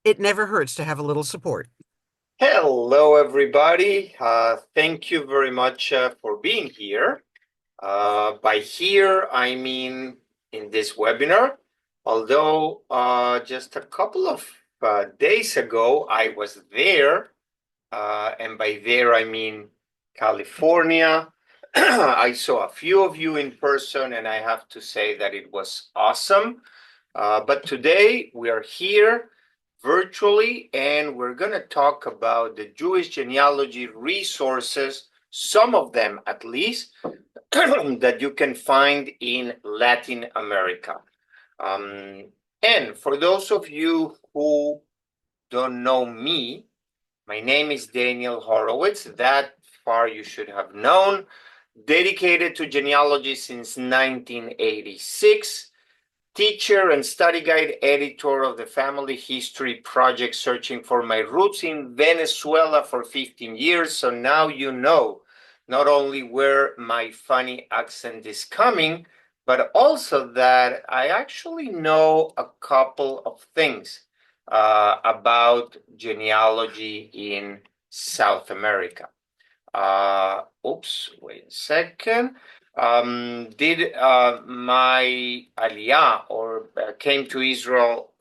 It never hurts to have a little support. Hello, everybody. Thank you very much for being here. By here, I mean in this webinar. Although just a couple of days ago, I was there, and by there, I mean California. I saw a few of you in person, and I have to say that it was awesome. But today, we are here virtually, and we're going to talk about the Jewish genealogy resources, some of them at least, that you can find in Latin America. And for those of you who don't know me, my name is Daniel Horowitz. That far you should have known. Dedicated to genealogy since 1986. Teacher and study guide editor of the Family History Project, searching for my roots in Venezuela for 15 years. So now you know not only where my funny accent is coming, but also that I actually know a couple of things about genealogy in South America. Wait a second. Did my aliyah or came to Israel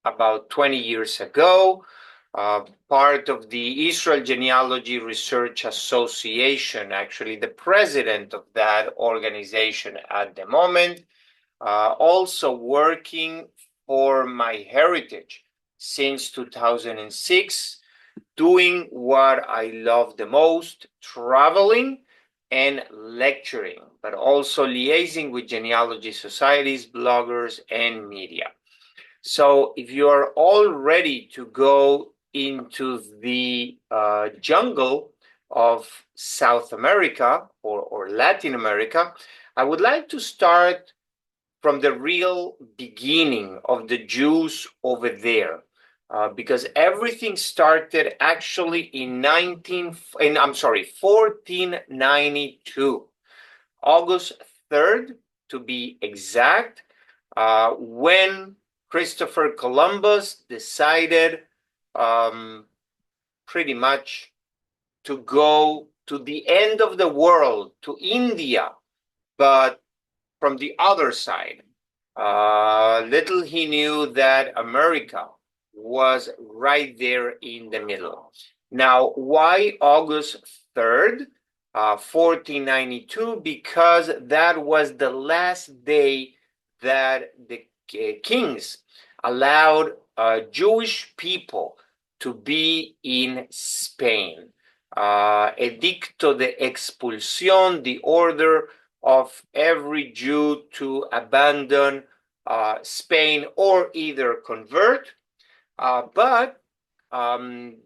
about 20 years ago, part of the Israel Genealogy Research Association, actually the president of that organization at the moment, also working for MyHeritage since 2006, doing what I love the most, traveling and lecturing, but also liaising with genealogy societies, bloggers, and media. So if you are all ready to go into the jungle of South America or Latin America, I would like to start from the real beginning of the Jews over there. Because everything started actually in 1492, August 3rd, to be exact, when Christopher Columbus decided pretty much to go to the end of the world, to India, but from the other side. Little he knew that America was right there in the middle. Now, why August 3rd, 1492? Because that was the last day that the kings allowed Jewish people to be in Spain. Edicto de expulsión, the order of every Jew to abandon Spain or either convert, but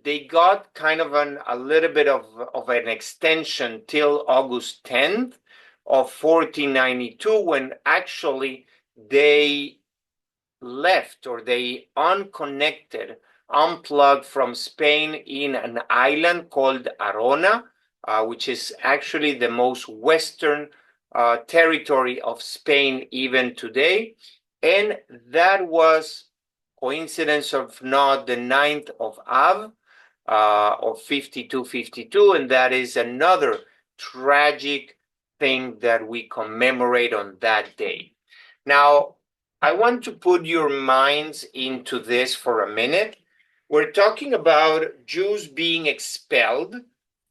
they got kind of a little bit of an extension till August 10th of 1492, when actually they left, or they unplugged from Spain in an island called Arona, which is actually the most western territory of Spain even today. And that was, coincidence of not, the 9th of Av of 5252, and that is another tragic thing that we commemorate on that day. Now, I want to put your minds into this for a minute. We're talking about Jews being expelled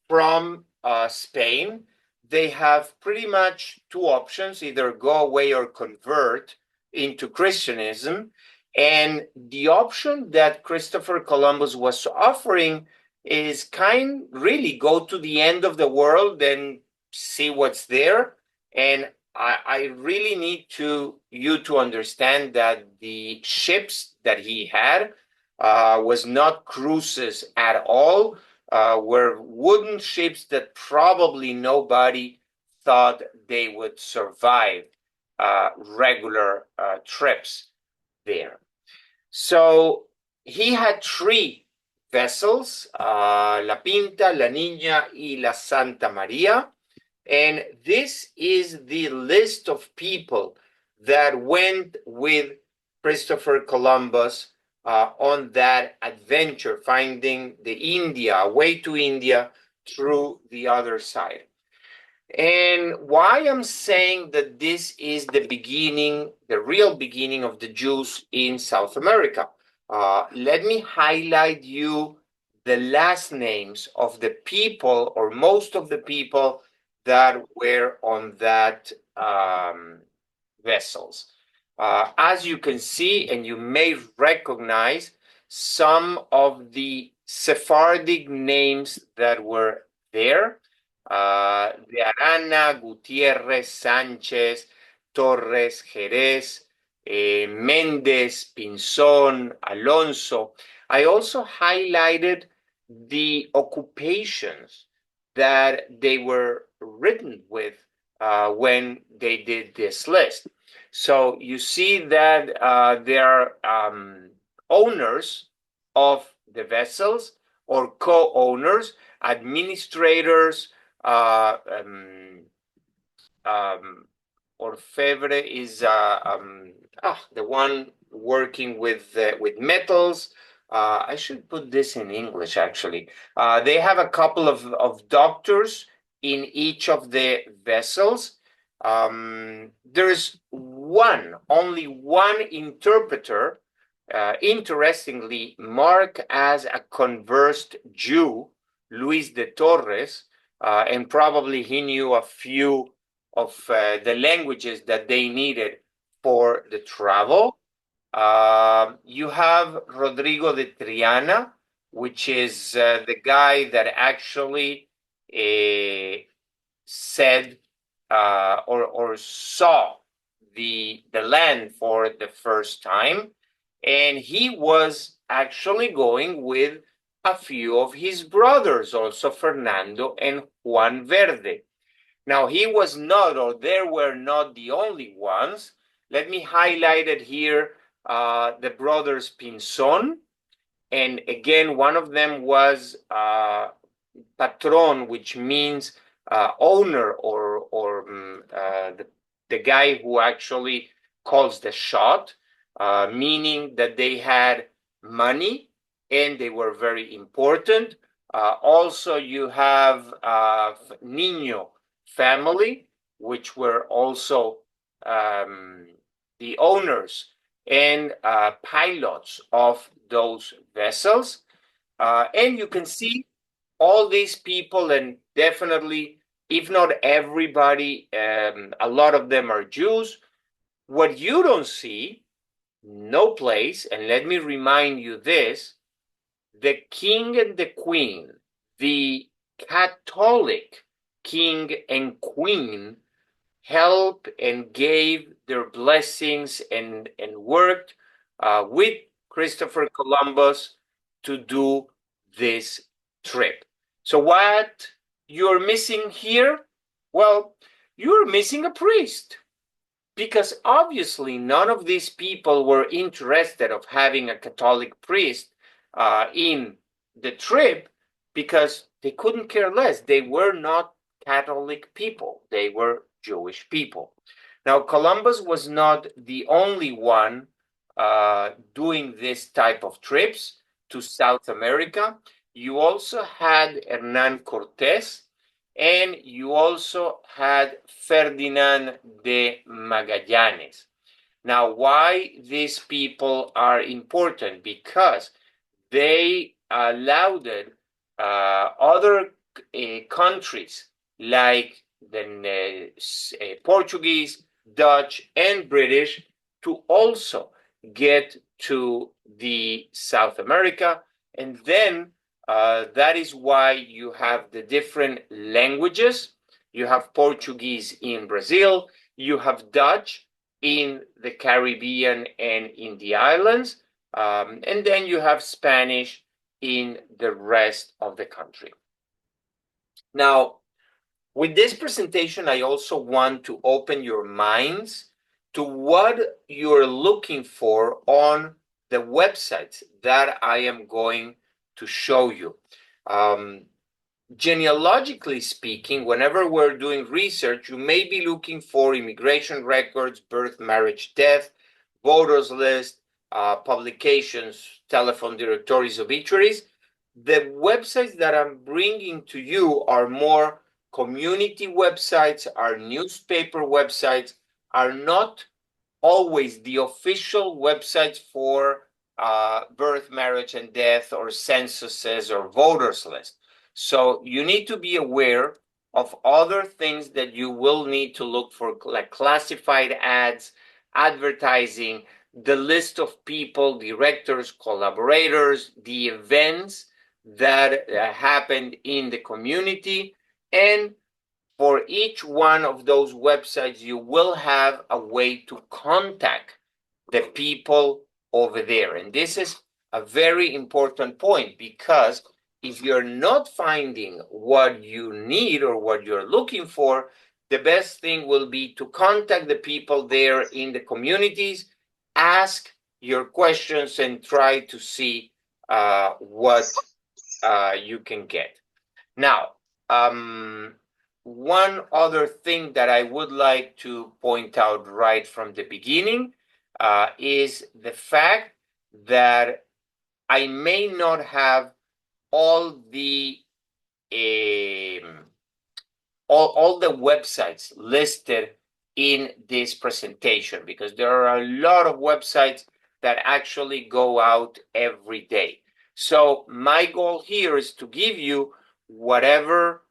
from Spain. They have pretty much two options: either go away or convert into Christianism. And the option that Christopher Columbus was offering is really go to the end of the world and see what's there. And I really need you to understand that the ships that he had was not cruises at all, were wooden ships that probably nobody thought they would survive regular trips there. So he had three vessels, La Pinta, La Niña, y La Santa María. And this is the list of people that went with Christopher Columbus on that adventure, finding the India, way to India through the other side. And why I'm saying that this is the beginning, the real beginning of the Jews in South America. Let me highlight you the last names of the people, or most of the people that were on that vessels. As you can see, and you may recognize some of the Sephardic names that were there. De Arana, Gutierrez, Sánchez, Torres, Jerez, Méndez, Pinzón, Alonso. I also highlighted the occupations that they were written with when they did this list. So you see that there are owners of the vessels or co-owners, administrators, orfebre is the one working with metals. I should put this in English, actually. They have a couple of doctors in each of the vessels. There's only one interpreter, interestingly marked as a conversed Jew, Luis de Torres, and probably he knew a few of the languages that they needed for the travel. You have Rodrigo de Triana, which is the guy that actually said or saw the land for the first time, and he was actually going with a few of his brothers, also Fernando and Juan Verde. Now, he was not, or they were not the only ones. Let me highlight it here, the brothers Pinzón. And again, one of them was patron, which means owner, or the guy who actually calls the shot, meaning that they had money and they were very important. Also, you have Niño family, which were also the owners and pilots of those vessels. And you can see all these people, and definitely, if not everybody, a lot of them are Jews. What you don't see, no place, and let me remind you this, the king and the queen, the Catholic king and queen, helped and gave their blessings and worked with Christopher Columbus to do this trip. So what you're missing here? Well, you're missing a priest, because obviously none of these people were interested of having a Catholic priest in the trip, because they couldn't care less. They were not Catholic people. They were Jewish people. Now, Columbus was not the only one doing this type of trips to South America. You also had Hernán Cortés, and you also had Ferdinand de Magallanes. Now, why these people are important? Because they allowed other countries like the Portuguese, Dutch, and British to also get to the South America. And then that is why you have the different languages. You have Portuguese in Brazil, you have Dutch in the Caribbean and in the islands, and then you have Spanish in the rest of the country. Now, with this presentation, I also want to open your minds to what you're looking for on the websites that I am going to show you. Genealogically speaking, whenever we're doing research, you may be looking for immigration records, birth, marriage, death, voters list, publications, telephone directories, obituaries. The websites that I'm bringing to you are more community websites, are newspaper websites, are not always the official websites for birth, marriage, and death, or censuses, or voters list. So you need to be aware of other things that you will need to look for, like classified ads, advertising, the list of people, directors, collaborators, the events that happened in the community, and for each one of those websites, you will have a way to contact the people over there. And this is a very important point, because if you're not finding what you need or what you're looking for, the best thing will be to contact the people there in the communities, ask your questions, and try to see what you can get. Now, one other thing that I would like to point out right from the beginning is the fact that I may not have all the um, all the websites listed in this presentation, because there are a lot of websites that actually go out every day. So my goal here is to give you whatever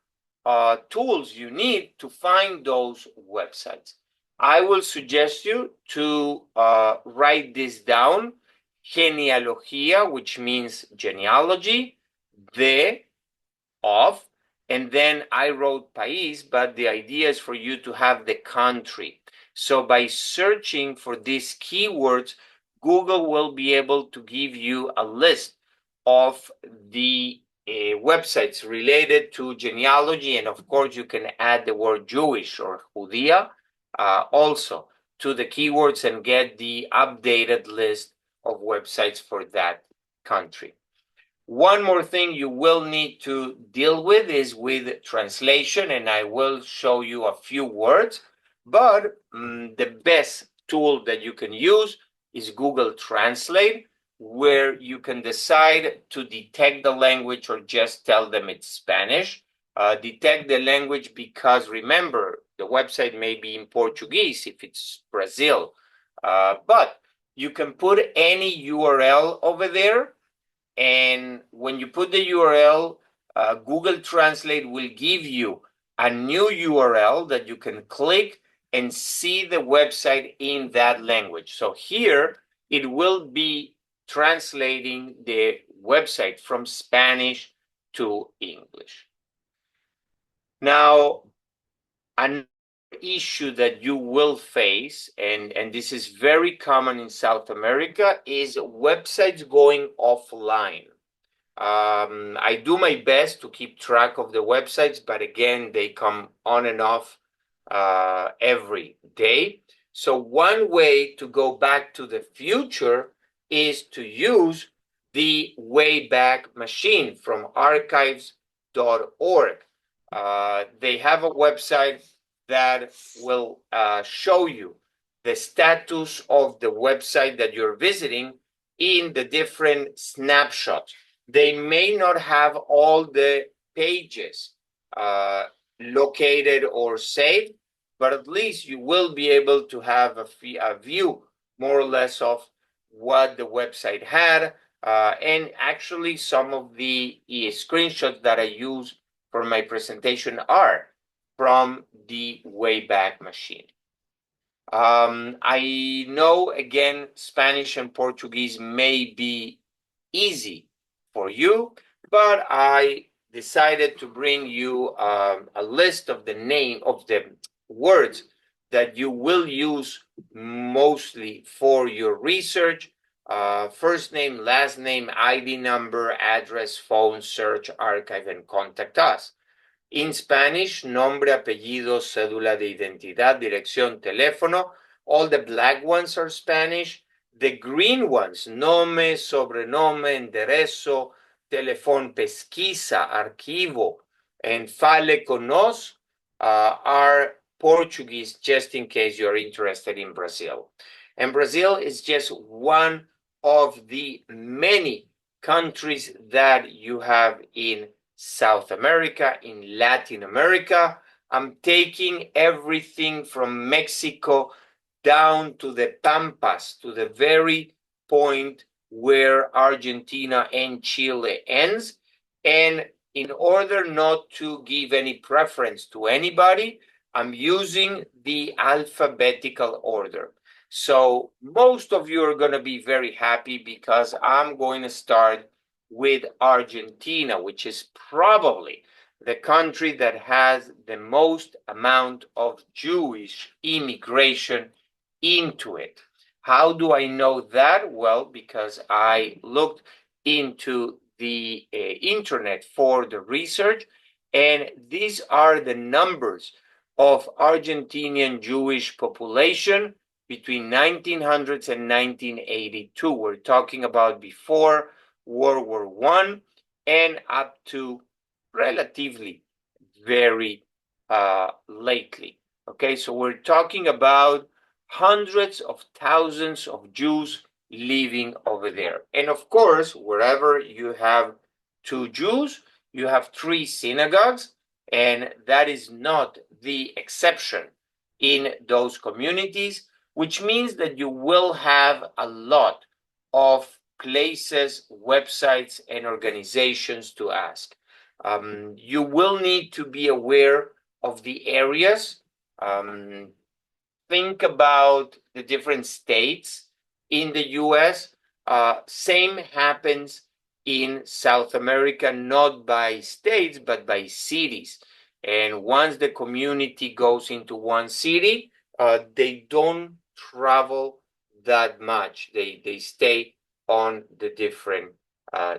tools you need to find those websites. I will suggest you to write this down: genealogía, which means genealogy, de, of, and then I wrote país, but the idea is for you to have the country. So by searching for these keywords, Google will be able to give you a list of the websites related to genealogy, and of course you can add the word Jewish or Judía also to the keywords and get the updated list of websites for that country. One more thing you will need to deal with is with translation, and I will show you a few words, but the best tool that you can use is Google Translate, where you can decide to detect the language or just tell them it's Spanish. Detect the language because, remember, the website may be in Portuguese if it's Brazil, but you can put any URL over there, and when you put the URL, Google Translate will give you a new URL that you can click and see the website in that language. So here it will be translating the website from Spanish to English. Now, another issue that you will face, and this is very common in South America, is websites going offline. I do my best to keep track of the websites, but again, they come on and off every day. So one way to go back to the future is to use the Wayback Machine from archives.org. They have a website that will show you the status of the website that you're visiting in the different snapshots. They may not have all the pages located or saved, but at least you will be able to have a view more or less of what the website had. And actually, some of the screenshots that I use for my presentation are from the Wayback Machine. I know, again, Spanish and Portuguese may be easy for you, but I decided to bring you a list of the name of the words that you will use mostly for your research. First name, last name, ID number, address, phone, search, archive, and contact us. In Spanish, nombre, apellido, cédula de identidad, dirección, teléfono. All the black ones are Spanish. The green ones, nome, sobrenome, enderezo, teléfono, pesquisa, archivo, and fale con nos are Portuguese, just in case you're interested in Brazil. And Brazil is just one of the many countries that you have in South America, in Latin America. I'm taking everything from Mexico down to the Pampas, to the very point where Argentina and Chile ends. And in order not to give any preference to anybody, I'm using the alphabetical order. So most of you are going to be very happy because I'm going to start with Argentina, which is probably the country that has the most amount of Jewish immigration into it. How do I know that? Well, because I looked into the internet for the research, and these are the numbers of Argentinian Jewish population between 1900s and 1982. We're talking about before World War I and up to relatively very lately. Okay, so we're talking about hundreds of thousands of Jews living over there. And of course, wherever you have two Jews, you have three synagogues, and that is not the exception in those communities, which means that you will have a lot of places, websites, and organizations to ask. You will need to be aware of the areas. Think about the different states in the US. Same happens in South America, not by states, but by cities. And once the community goes into one city, they don't travel that much. They stay on the different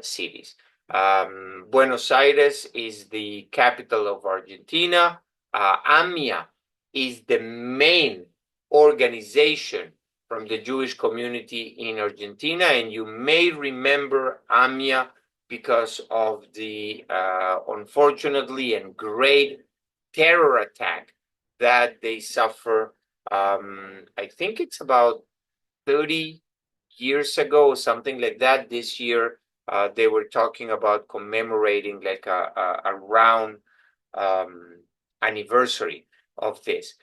cities. Buenos Aires is the capital of Argentina. AMIA is the main organization from the Jewish community in Argentina, and you may remember AMIA because of the unfortunately and great terror attack that they suffer. I think it's about 30 years ago or something like that. This year, they were talking about commemorating like a round anniversary of this.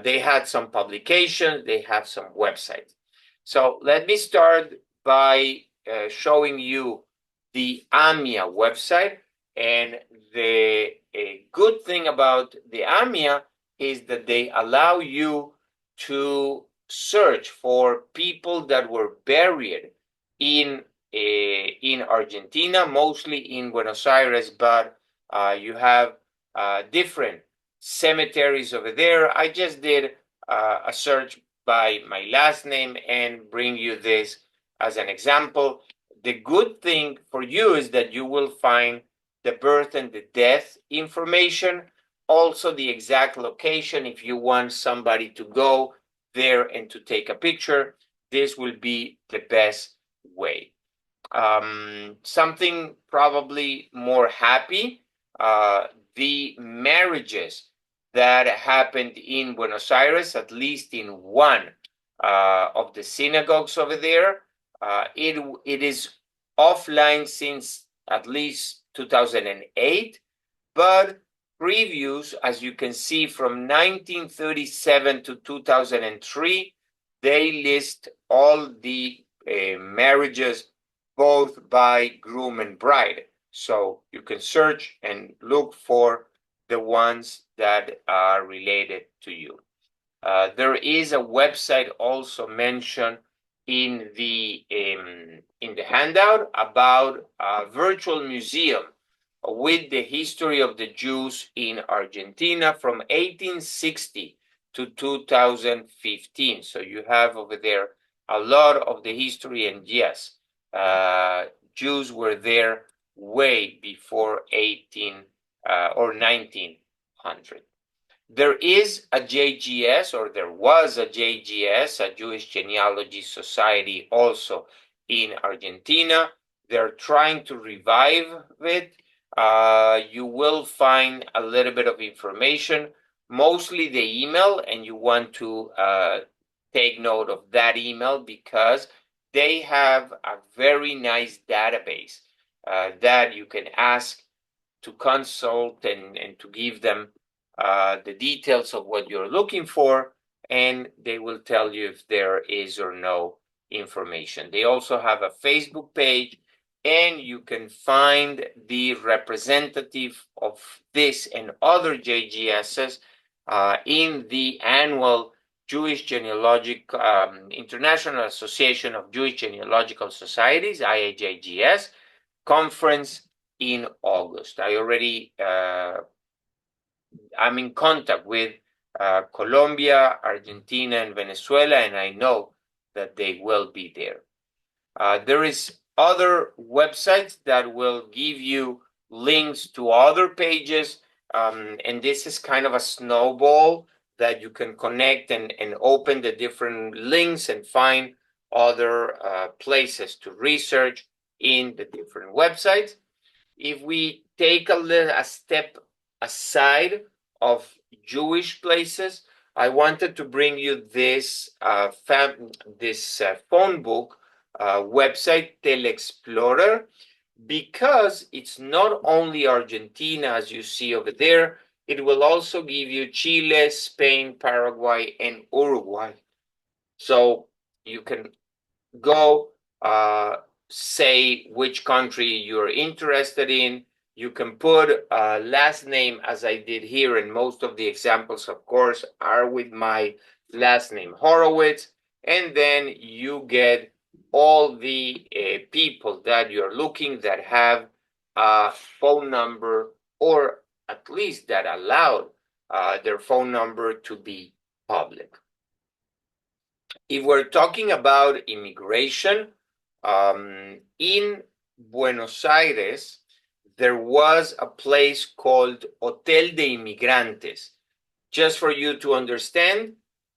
They had some publications, they have some websites. So let me start by showing you the AMIA website. And the good thing about the AMIA is that they allow you to search for people that were buried in Argentina, mostly in Buenos Aires, but you have different cemeteries over there. I just did a search by my last name and bring you this as an example. The good thing for you is that you will find the birth and the death information, also the exact location if you want somebody to go there and to take a picture. This will be the best way. Something probably more happy, the marriages that happened in Buenos Aires, at least in one of the synagogues over there. It is offline since at least 2008, but previews, as you can see, from 1937 to 2003, they list all the marriages, both by groom and bride. So you can search and look for the ones that are related to you. There is a website also mentioned in the handout about a virtual museum with the history of the Jews in Argentina from 1860 to 2015. So you have over there a lot of the history, and yes, Jews were there way before 18 or 1900. There is a JGS, or there was a JGS, a Jewish Genealogy Society, also in Argentina. They're trying to revive it. You will find a little bit of information, mostly the email, and you want to take note of that email because they have a very nice database that you can ask to consult and to give them the details of what you're looking for, and they will tell you if there is or no information. They also have a Facebook page, and you can find the representative of this and other JGSs in the annual Jewish Genealogical International Association of Jewish Genealogical Societies, IAJGS, conference in August. I'm in contact with Colombia, Argentina, and Venezuela, and I know that they will be there. There is other websites that will give you links to other pages, and this is kind of a snowball that you can connect and open the different links and find other places to research in the different websites. If we take a step aside of Jewish places, I wanted to bring you this phone book website, Telexplorer, because it's not only Argentina, as you see over there, it will also give you Chile, Spain, Paraguay, and Uruguay. So you can go say which country you're interested in. You can put a last name, as I did here, and most of the examples, of course, are with my last name, Horowitz, and then you get all the people that you're looking that have a phone number, or at least that allowed their phone number to be public. If we're talking about immigration, in Buenos Aires, there was a place called Hotel de Inmigrantes. Just for you to understand,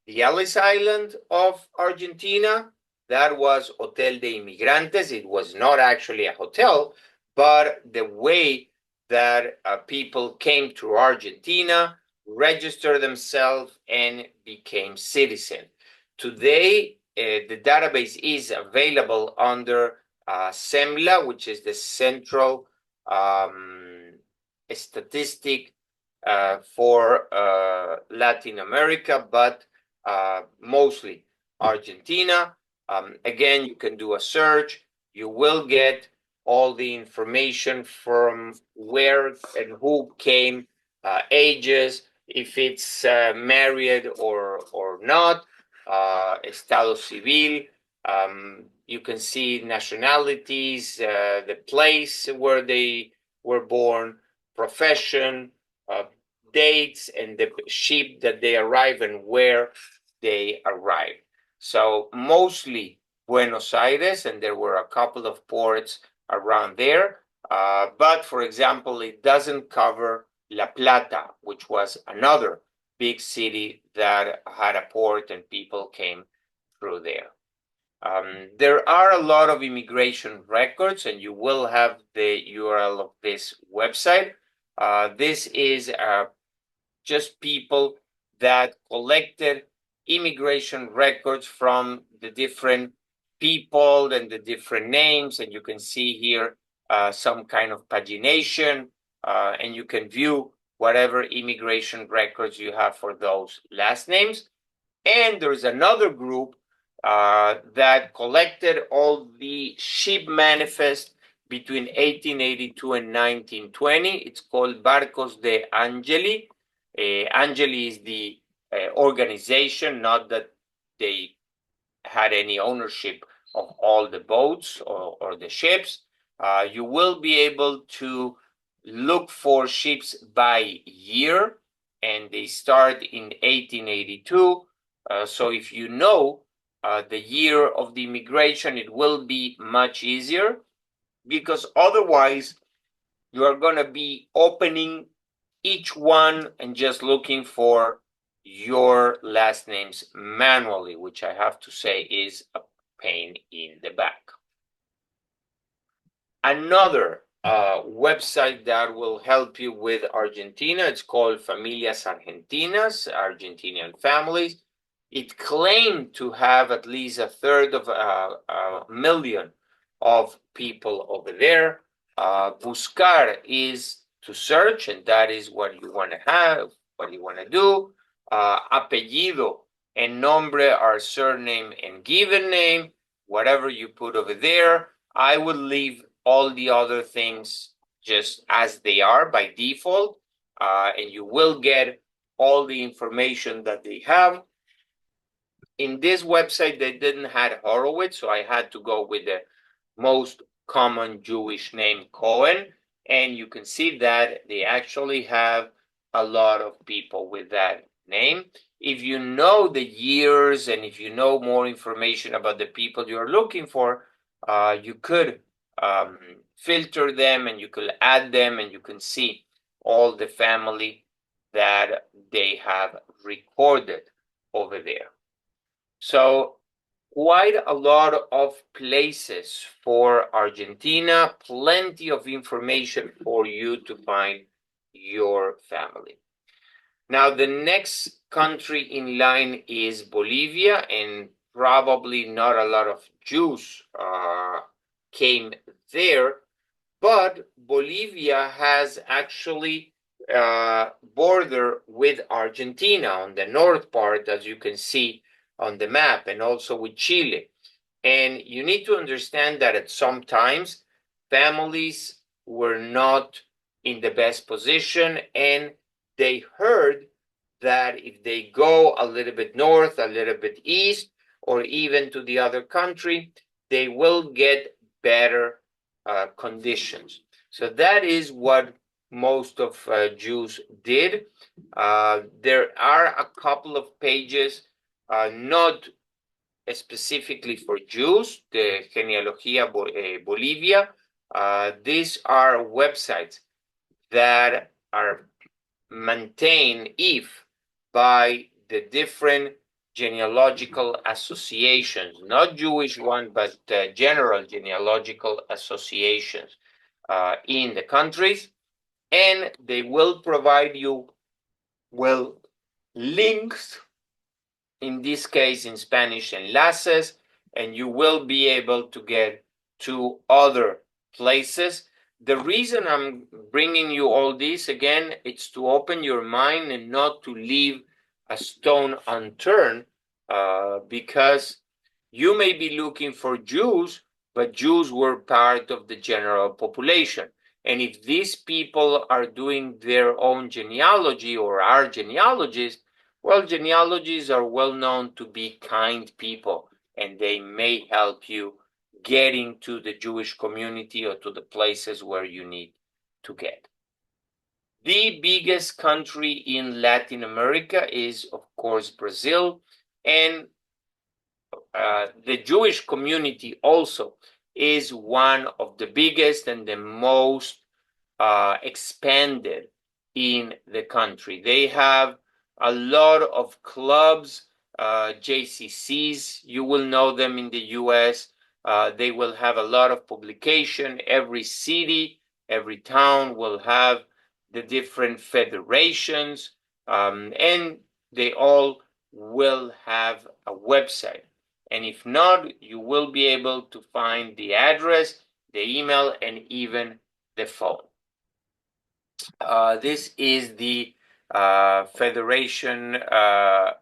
the Ellis Island of Argentina, that was Hotel de Inmigrantes. It was not actually a hotel, but the way that people came to Argentina, registered themselves, and became citizens. Today, the database is available under SEMLA, which is the Central Statistic for Latin America, but mostly Argentina. Again, you can do a search. You will get all the information from where and who came, ages, if it's married or not, estado civil. You can see nationalities, the place where they were born, profession, dates, and the ship that they arrive and where they arrive. So mostly Buenos Aires, and there were a couple of ports around there. But for example, it doesn't cover La Plata, which was another big city that had a port and people came through there. There are a lot of immigration records, and you will have the URL of this website. This is just people that collected immigration records from the different people and the different names, and you can see here some kind of pagination, and you can view whatever immigration records you have for those last names. And there's another group that collected all the ship manifest between 1882 and 1920. It's called Barcos de Angeli. Angeli is the organization, not that they had any ownership of all the boats or the ships. You will be able to look for ships by year, and they start in 1882. So if you know the year of the immigration, it will be much easier, because otherwise you are going to be opening each one and just looking for your last names manually, which I have to say is a pain in the back. Another website that will help you with Argentina, it's called Familias Argentinas, Argentinian Families. It claimed to have at least a third of a million of people over there. Buscar is to search, and that is what you want to have, what you want to do. Apellido and nombre are surname and given name, whatever you put over there. I would leave all the other things just as they are by default, and you will get all the information that they have. In this website, they didn't have Horowitz, so I had to go with the most common Jewish name, Cohen. And you can see that they actually have a lot of people with that name. If you know the years and if you know more information about the people you're looking for, you could filter them and you could add them and you can see all the family that they have recorded over there. So quite a lot of places for Argentina, plenty of information for you to find your family. Now, the next country in line is Bolivia, and probably not a lot of Jews came there, but Bolivia has actually border with Argentina on the north part, as you can see on the map, and also with Chile. And you need to understand that at some times families were not in the best position, and they heard that if they go a little bit north, a little bit east, or even to the other country, they will get better conditions. So that is what most of Jews did. There are a couple of pages, not specifically for Jews, the Genealogia Bolivia. These are websites that are maintained if by the different genealogical associations, not Jewish one, but general genealogical associations in the countries, and they will provide you, well, links, in this case in Spanish, enlaces, and you will be able to get to other places. The reason I'm bringing you all this again, it's to open your mind and not to leave a stone unturned, because you may be looking for Jews, but Jews were part of the general population. And if these people are doing their own genealogy or are genealogists, well, genealogists are well known to be kind people, and they may help you getting to the Jewish community or to the places where you need to get. The biggest country in Latin America is, of course, Brazil, and the Jewish community also is one of the biggest and the most expanded in the country. They have a lot of clubs, JCCs, you will know them in the US. They will have a lot of publication. Every city, every town will have the different federations, and they all will have a website. And if not, you will be able to find the address, the email, and even the phone. This is the Federation,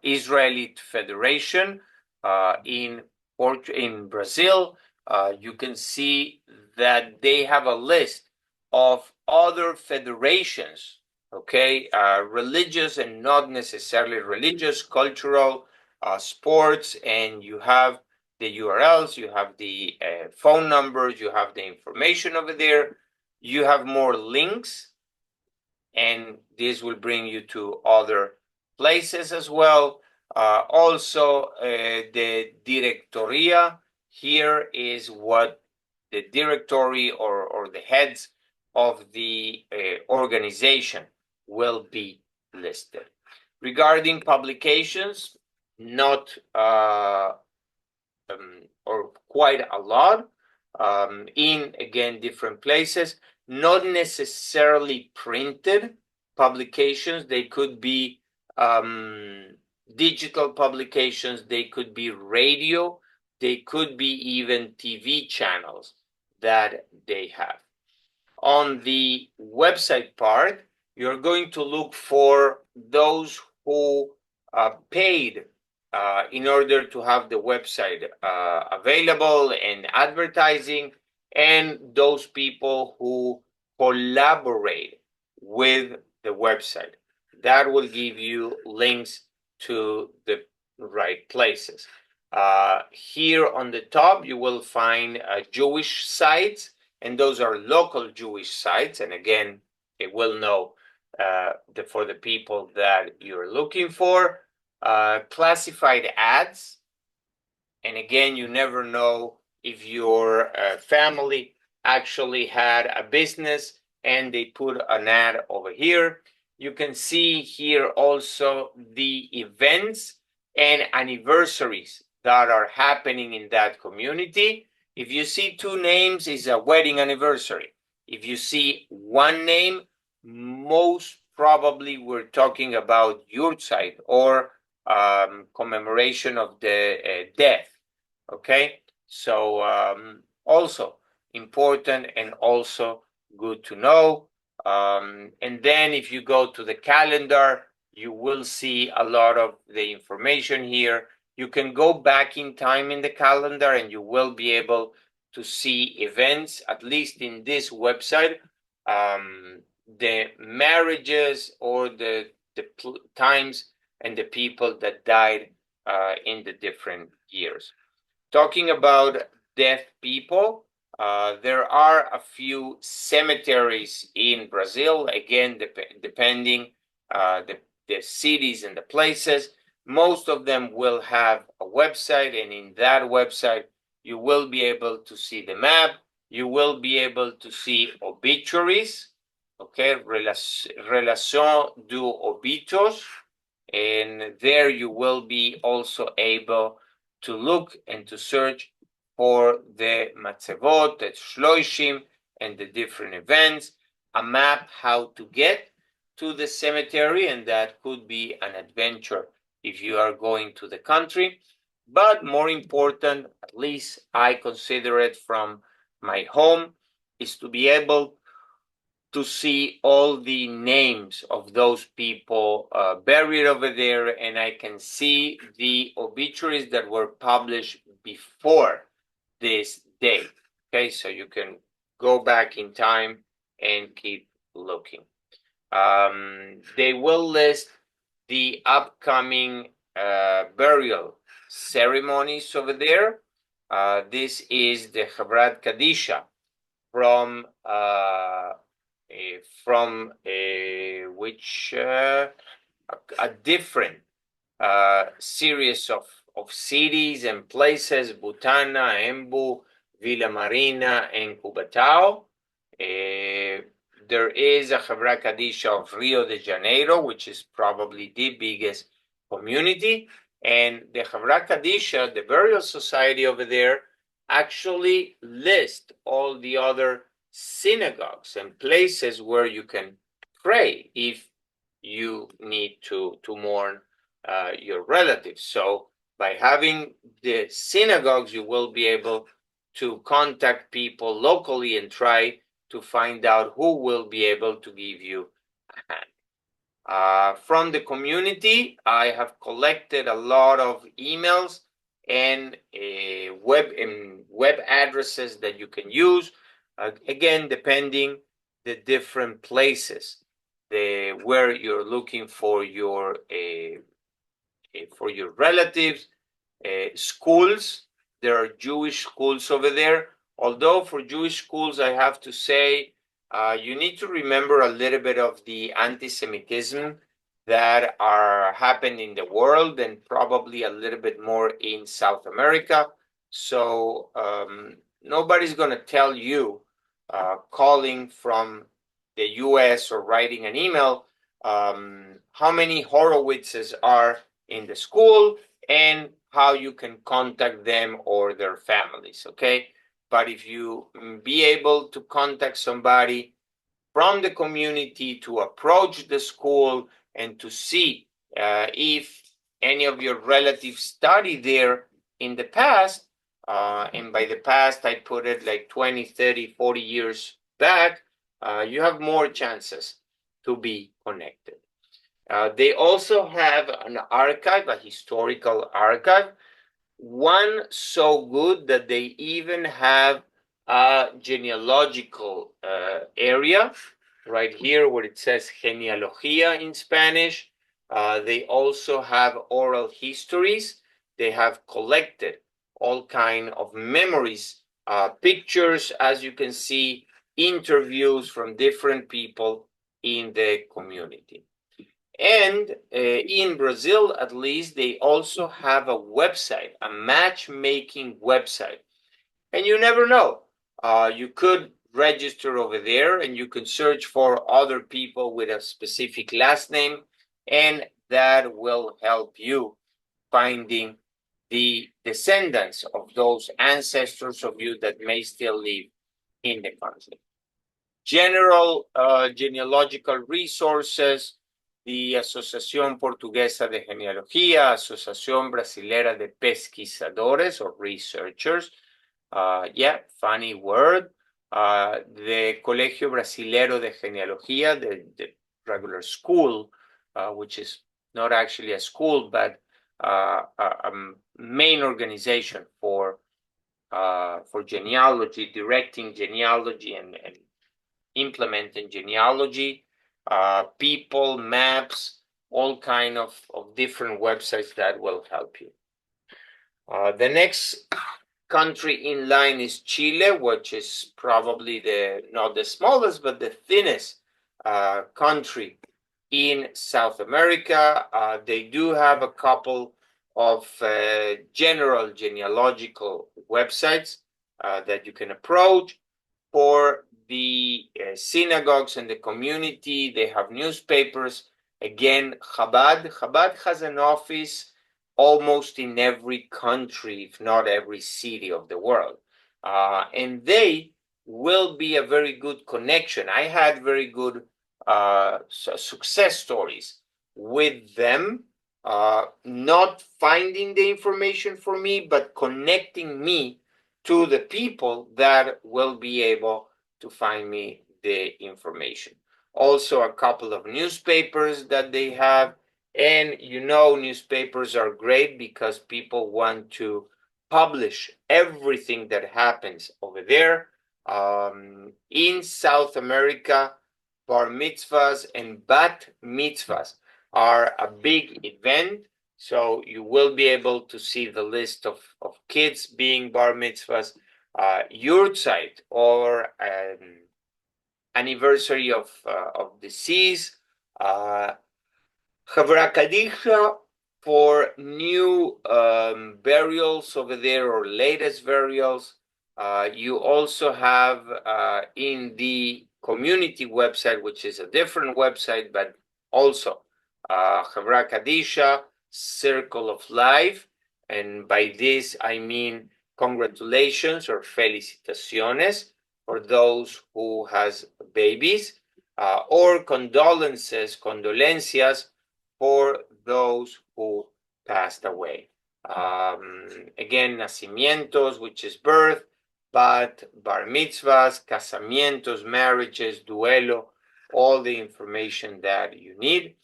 Israeli Federation in Brazil. You can see that they have a list of other federations, okay, religious and not necessarily religious, cultural, sports, and you have the URLs, you have the phone numbers, you have the information over there, you have more links, and this will bring you to other places as well. Also, the directoria here is what the directory or the heads of the organization will be listed. Regarding publications, not or quite a lot in, again, different places, not necessarily printed publications. They could be digital publications, they could be radio, they could be even TV channels that they have. On the website part, you're going to look for those who paid in order to have the website available and advertising, and those people who collaborate with the website. That will give you links to the right places. Here on the top, you will find Jewish sites, and those are local Jewish sites. And again, it will know for the people that you're looking for. Classified ads, and again, you never know if your family actually had a business and they put an ad over here. You can see here also the events and anniversaries that are happening in that community. If you see two names, it's a wedding anniversary. If you see one name, most probably we're talking about Yurtzeit or commemoration of the death. Okay, so also important and also good to know. And then if you go to the calendar, you will see a lot of the information here. You can go back in time in the calendar and you will be able to see events, at least in this website, the marriages or the times and the people that died in the different years. Talking about deaf people, there are a few cemeteries in Brazil, again, depending the cities and the places. Most of them will have a website, and in that website, you will be able to see the map. You will be able to see obituaries, okay, Relación de Obitos, and there you will be also able to look and to search for the matzevot, the shloishim, and the different events, a map how to get to the cemetery, and that could be an adventure if you are going to the country. But more important, at least I consider it from my home, is to be able to see all the names of those people buried over there, and I can see the obituaries that were published before this date. Okay, so you can go back in time and keep looking. They will list the upcoming burial ceremonies over there. This is the Chabrat Kadisha from which a different series of cities and places: Butana, Embu, Villa Marina, and Cubatao. There is a Chabra Kadisha of Rio de Janeiro, which is probably the biggest community. And the Chabra Kadisha, the burial society over there, actually list all the other synagogues and places where you can pray if you need to mourn your relatives. So by having the synagogues, you will be able to contact people locally and try to find out who will be able to give you a hand. From the community, I have collected a lot of emails and web addresses that you can use. Again, depending the different places where you're looking for your relatives. Schools, there are Jewish schools over there. Although for Jewish schools, I have to say, you need to remember a little bit of the anti-Semitism that are happening in the world, and probably a little bit more in South America. So nobody's going to tell you, calling from the US or writing an email, how many Horowitzes are in the school and how you can contact them or their families, okay? But if you be able to contact somebody from the community to approach the school and to see if any of your relatives studied there in the past, and by the past, I put it like 20, 30, 40 years back, you have more chances to be connected. They also have an archive, a historical archive, one so good that they even have a genealogical area right here where it says genealogía in Spanish. They also have oral histories. They have collected all kind of memories, pictures, as you can see, interviews from different people in the community. And in Brazil, at least, they also have a website, a matchmaking website. And you never know. You could register over there and you can search for other people with a specific last name, and that will help you finding the descendants of those ancestors of you that may still live in the country. General genealogical resources, the Asociación Portuguesa de Genealogía, Asociación Brasilera de Pesquisadores or Researchers, yeah, funny word, the Colegio Brasilero de Genealogía, the regular school, which is not actually a school, but a main organization for genealogy, directing genealogy and implementing genealogy, people, maps, all kind of different websites that will help you. The next country in line is Chile, which is probably not the smallest, but the thinnest country in South America. They do have a couple of general genealogical websites that you can approach. For the synagogues and the community, they have newspapers. Again, Chabad has an office almost in every country, if not every city of the world. And they will be a very good connection. I had very good success stories with them, not finding the information for me, but connecting me to the people that will be able to find me the information. Also, a couple of newspapers that they have. And newspapers are great because people want to publish everything that happens over there. In South America, bar mitzvahs and bat mitzvahs are a big event. So you will be able to see the list of kids being bar mitzvahs, yurtzeit or anniversary of decease, Chavra Kadisha for new burials over there or latest burials. You also have in the community website, which is a different website, but also Chavra Kadisha, Circle of Life. And by this, I mean congratulations or felicitaciones for those who has babies, or condolencias for those who passed away. Again, nacimientos, which is birth, but bar mitzvahs, casamientos, marriages, duelo, all the information that you need.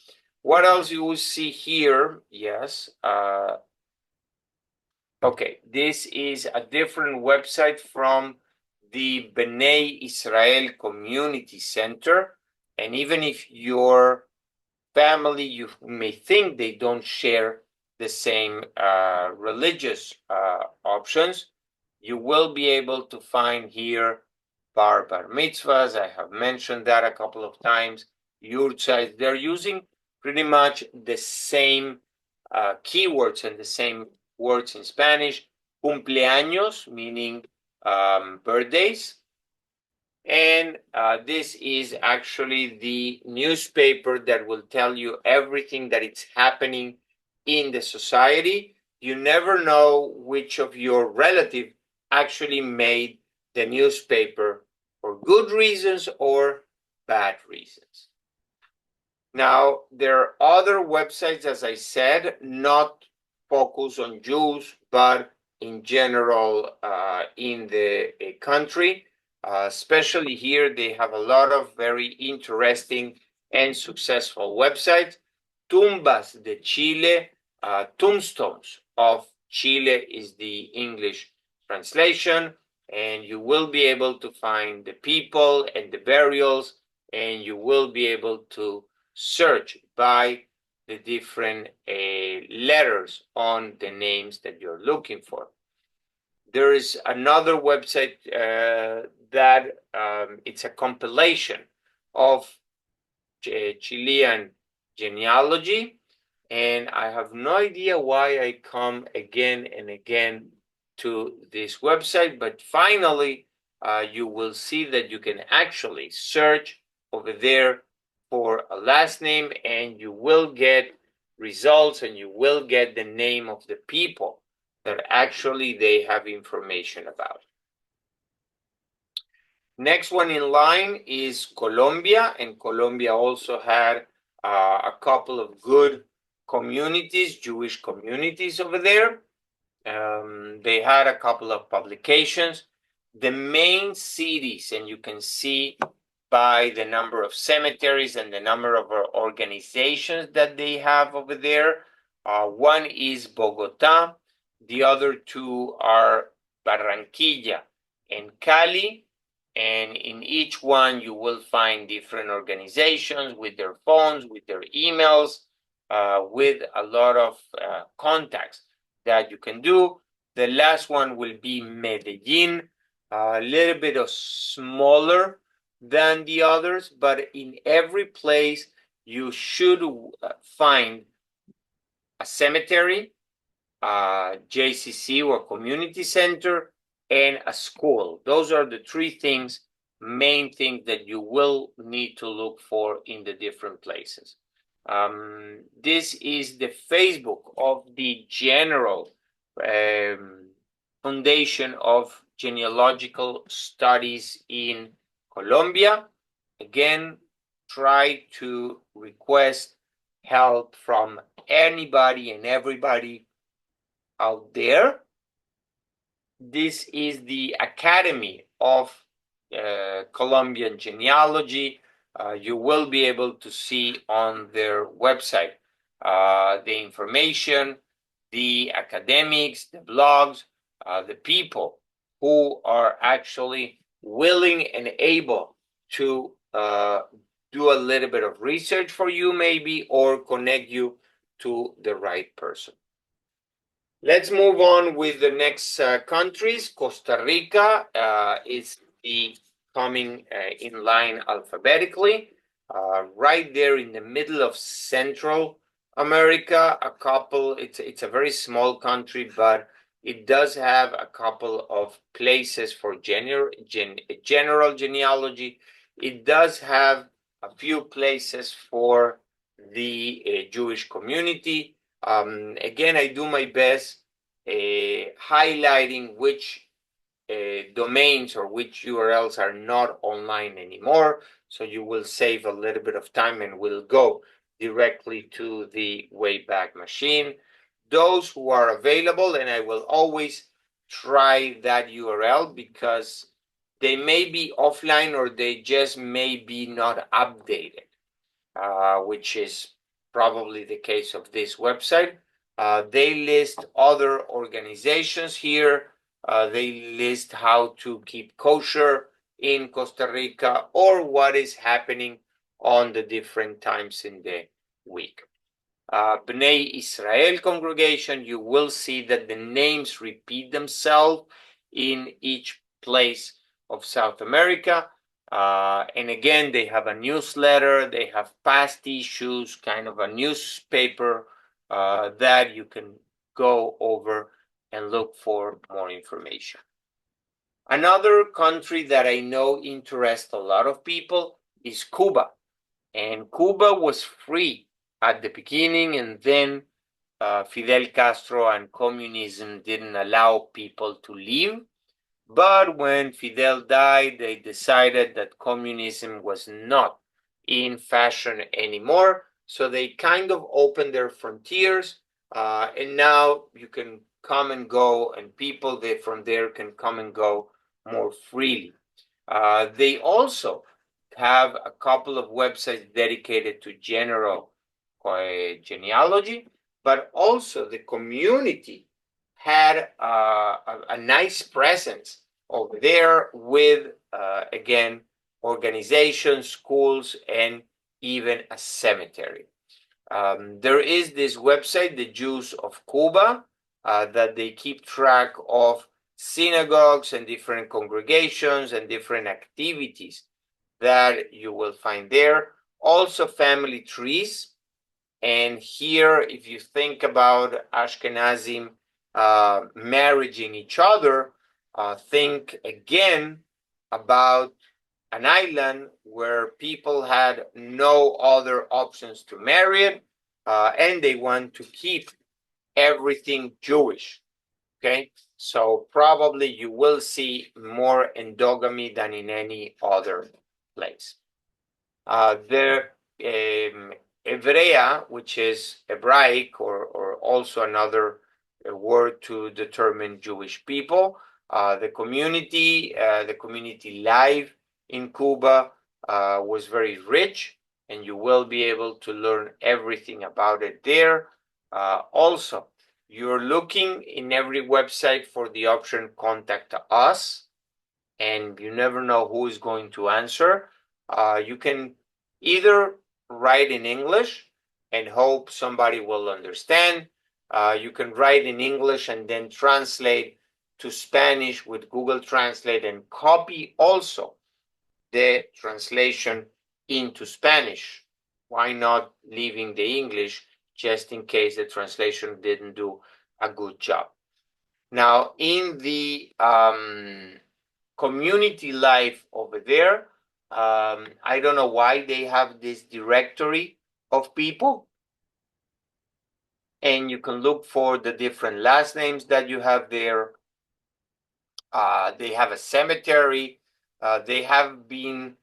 What else you will see here? Yes. Okay, this is a different website from the Bnei Israel Community Center. And even if your family, you may think they don't share the same religious options, you will be able to find here bar mitzvahs. I have mentioned that a couple of times. Yurtzeit, they're using pretty much the same keywords and the same words in Spanish. Cumpleaños, meaning birthdays. And this is actually the newspaper that will tell you everything that is happening in the society. You never know which of your relative actually made the newspaper for good reasons or bad reasons. Now, there are other websites, as I said, not focused on Jews, but in general in the country. Especially here, they have a lot of very interesting and successful websites. Tumbas de Chile, Tombstones of Chile is the English translation, and you will be able to find the people and the burials, and you will be able to search by the different letters on the names that you're looking for. There is another website that it's a compilation of Chilean genealogy, and I have no idea why I come again and again to this website, but finally you will see that you can actually search over there for a last name, and you will get results, and you will get the name of the people that actually they have information about. Next one in line is Colombia, and Colombia also had a couple of good communities, Jewish communities over there. They had a couple of publications. The main cities, and you can see by the number of cemeteries and the number of organizations that they have over there. One is Bogota, the other two are Barranquilla and Cali, and in each one you will find different organizations with their phones, with their emails, with a lot of contacts that you can do. The last one will be Medellin, a little bit of smaller than the others, but in every place you should find a cemetery, a JCC or community center, and a school. Those are the three main things that you will need to look for in the different places. This is the Facebook of the General Foundation of Genealogical Studies in Colombia. Again, try to request help from anybody and everybody out there. This is the Academy of Colombian Genealogy. You will be able to see on their website the information, the academics, the blogs, the people who are actually willing and able to do a little bit of research for you maybe, or connect you to the right person. Let's move on with the next countries. Costa Rica is coming in line alphabetically, right there in the middle of Central America. It's a very small country, but it does have a couple of places for general genealogy. It does have a few places for the Jewish community. Again, I do my best highlighting which domains or which URLs are not online anymore, so you will save a little bit of time and will go directly to the Wayback Machine. Those who are available, and I will always try that URL because they may be offline or they just may be not updated, which is probably the case of this website. They list other organizations here. They list how to keep kosher in Costa Rica or what is happening on the different times in the week. B'nai Israel congregation, you will see that the names repeat themselves in each place of South America. And again, they have a newsletter, they have past issues, kind of a newspaper that you can go over and look for more information. Another country that I know interests a lot of people is Cuba. And Cuba was free at the beginning, and then Fidel Castro and communism didn't allow people to leave. But when Fidel died, they decided that communism was not in fashion anymore. So they kind of opened their frontiers, and now you can come and go, and people from there can come and go more freely. They also have a couple of websites dedicated to general genealogy, but also the community had a nice presence over there with, again, organizations, schools, and even a cemetery. There is this website, the Jews of Cuba, that they keep track of synagogues and different congregations and different activities that you will find there. Also, family trees. And here, if you think about Ashkenazim marrying each other, think again about an island where people had no other options to marry it, and they want to keep everything Jewish. Okay, so probably you will see more endogamy than in any other place. The Hebrea, which is Hebraic, or also another word to determine Jewish people, the community life in Cuba was very rich, and you will be able to learn everything about it there. Also, you're looking in every website for the option contact us, and you never know who is going to answer. You can either write in English and hope somebody will understand. You can write in English and then translate to Spanish with Google Translate and copy also the translation into Spanish. Why not leaving the English just in case the translation didn't do a good job? Now, in the community life over there, I don't know why they have this directory of people, and you can look for the different last names that you have there. They have a cemetery. They have been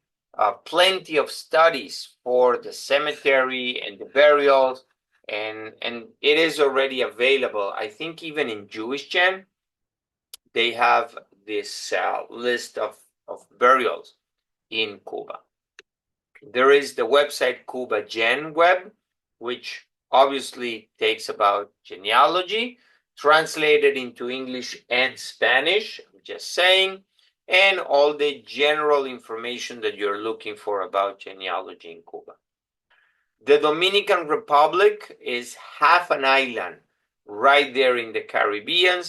plenty of studies for the cemetery and the burials, and it is already available. I think even in Jewish Gen, they have this list of burials in Cuba. There is the website Cuba Gen Web, which obviously takes about genealogy, translated into English and Spanish, I'm just saying, and all the general information that you're looking for about genealogy in Cuba. The Dominican Republic is half an island right there in the Caribbean,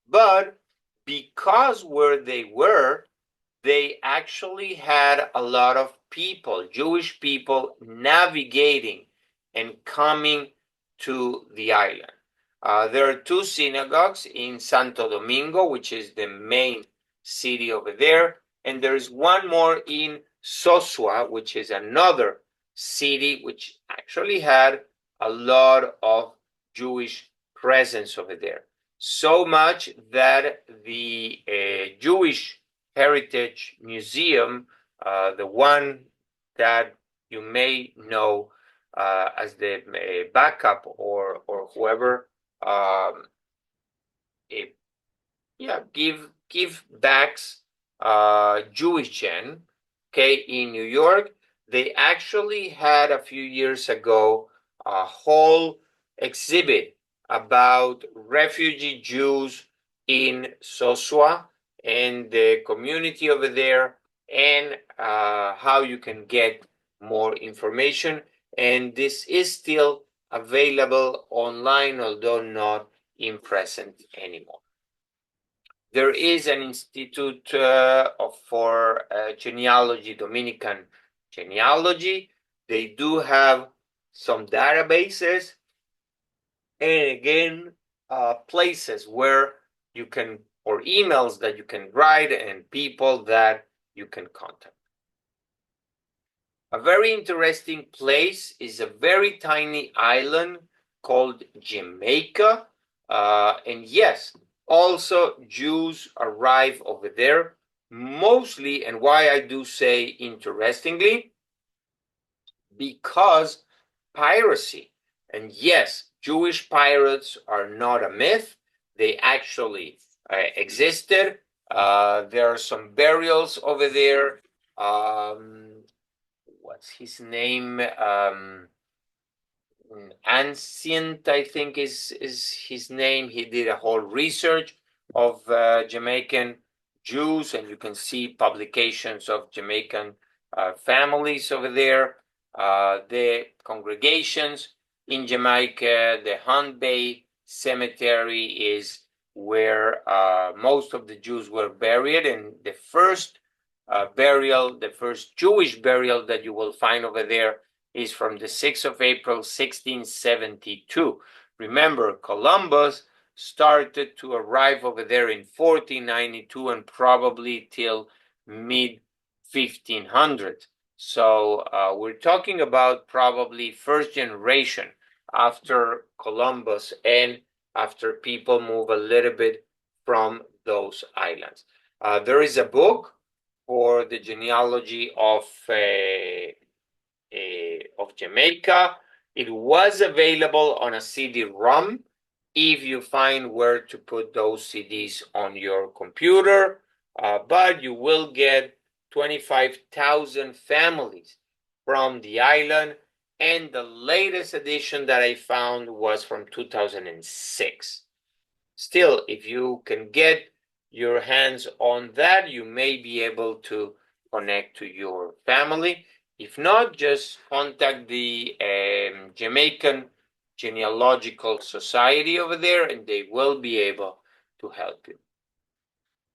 but because where they were, they actually had a lot of people, Jewish people, navigating and coming to the island. There are two synagogues in Santo Domingo, which is the main city over there, and there's one more in Sosua, which is another city which actually had a lot of Jewish presence over there. So much that the Jewish Heritage Museum, the one that you may know as the backup or whoever, give backs Jewish Gen, okay, in New York. They actually had a few years ago a whole exhibit about refugee Jews in Sosua and the community over there, and how you can get more information. And this is still available online, although not in present anymore. There is an institute for genealogy, Dominican genealogy. They do have some databases, and again, places where you can, or emails that you can write, and people that you can contact. A very interesting place is a very tiny island called Jamaica. And yes, also Jews arrive over there mostly, and why I do say interestingly, because piracy, and yes, Jewish pirates are not a myth, they actually existed. There are some burials over there. What's his name? Ancient, I think is his name. He did a whole research of Jamaican Jews, and you can see publications of Jamaican families over there. The congregations in Jamaica, the Hunt Bay Cemetery is where most of the Jews were buried, and the first burial, the first Jewish burial that you will find over there is from the 6th of April, 1672. Remember, Columbus started to arrive over there in 1492 and probably till mid 1500. So we're talking about probably first generation after Columbus and after people move a little bit from those islands. There is a book for the genealogy of Jamaica. It was available on a CD-ROM if you find where to put those CDs on your computer, but you will get 25,000 families from the island, and the latest edition that I found was from 2006. Still, if you can get your hands on that, you may be able to connect to your family. If not, just contact the Jamaican Genealogical Society over there, and they will be able to help you.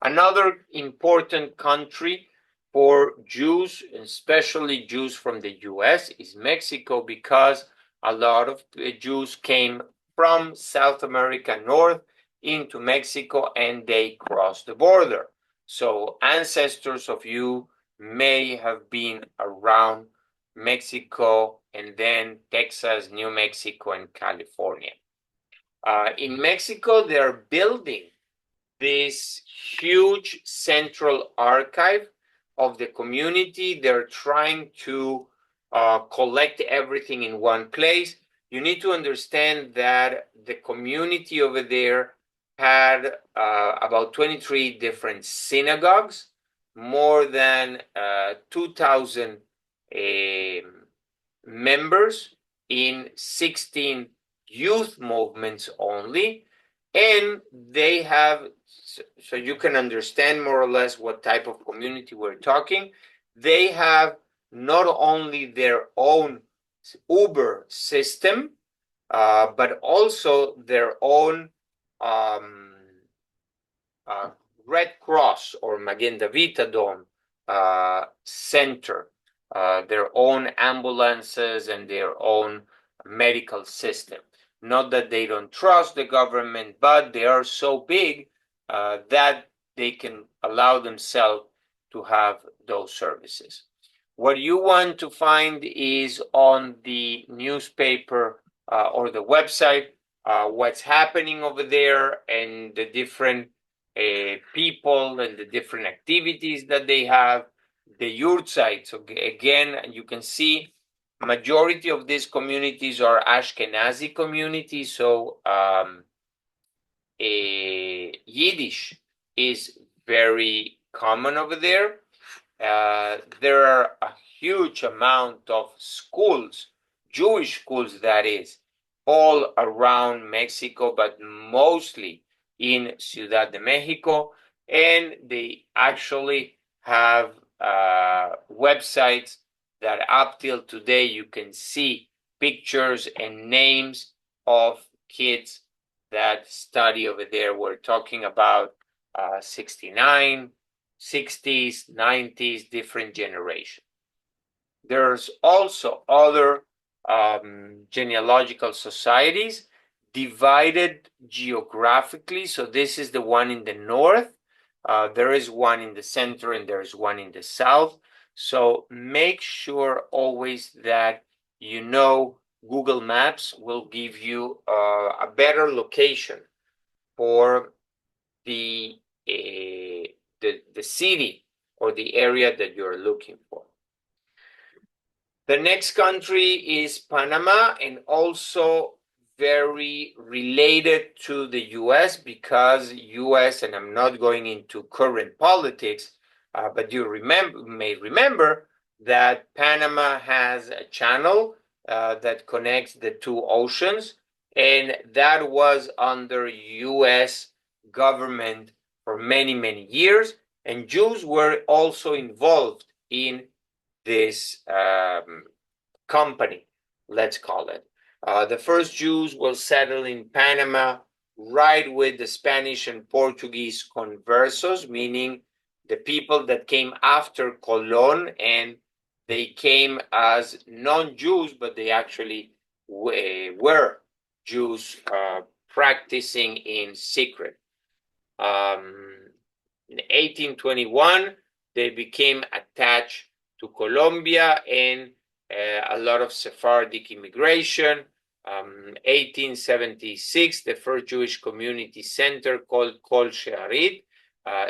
Another important country for Jews, especially Jews from the US, is Mexico, because a lot of Jews came from South America north into Mexico and they crossed the border. So ancestors of you may have been around Mexico and then Texas, New Mexico, and California. In Mexico, they're building this huge central archive of the community. They're trying to collect everything in one place. You need to understand that the community over there had about 23 different synagogues, more than 2,000 members in 16 youth movements only, and they have, so you can understand more or less what type of community we're talking. They have not only their own Uber system, but also their own Red Cross or Magenta Vitadom center, their own ambulances and their own medical system. Not that they don't trust the government, but they are so big that they can allow themselves to have those services. What you want to find is on the newspaper or the website what's happening over there and the different people and the different activities that they have, the yurt sites. So again, you can see majority of these communities are Ashkenazi communities, so Yiddish is very common over there. There are a huge amount of schools, Jewish schools that is, all around Mexico, but mostly in Ciudad de Mexico, and they actually have websites that up till today you can see pictures and names of kids that study over there. We're talking about 69, 60s, 90s, different generations. There's also other genealogical societies divided geographically. So this is the one in the north. There is one in the center and there's one in the south. So make sure always that you know Google Maps will give you a better location for the city or the area that you're looking for. The next country is Panama, and also very related to the US, because US, and I'm not going into current politics, but you may remember that Panama has a channel that connects the two oceans, and that was under US government for many, many years, and Jews were also involved in this company, let's call it. The first Jews will settle in Panama right with the Spanish and Portuguese conversos, meaning the people that came after Colon, and they came as non-Jews, but they actually were Jews practicing in secret. In 1821, they became attached to Colombia and a lot of Sephardic immigration. 1876, the first Jewish community center called Kol Shearit,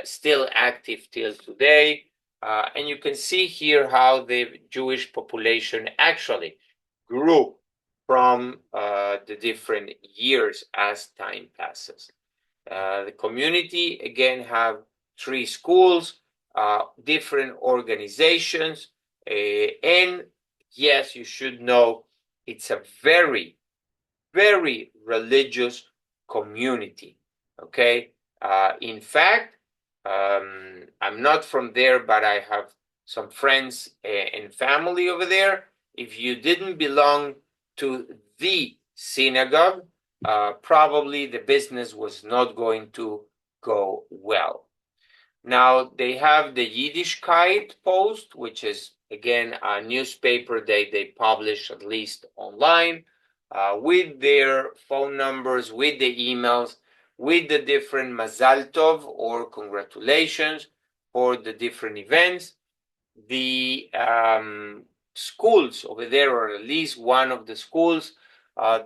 still active till today. And you can see here how the Jewish population actually grew from the different years as time passes. The community, again, have 3 schools, different organizations, and yes, you should know it's a very, very religious community, okay? In fact, I'm not from there, but I have some friends and family over there. If you didn't belong to the synagogue, probably the business was not going to go well. Now, they have the Yiddishkeit Post, which is, again, a newspaper they publish at least online, with their phone numbers, with the emails, with the different Mazal Tov or congratulations for the different events. The schools over there, or at least one of the schools,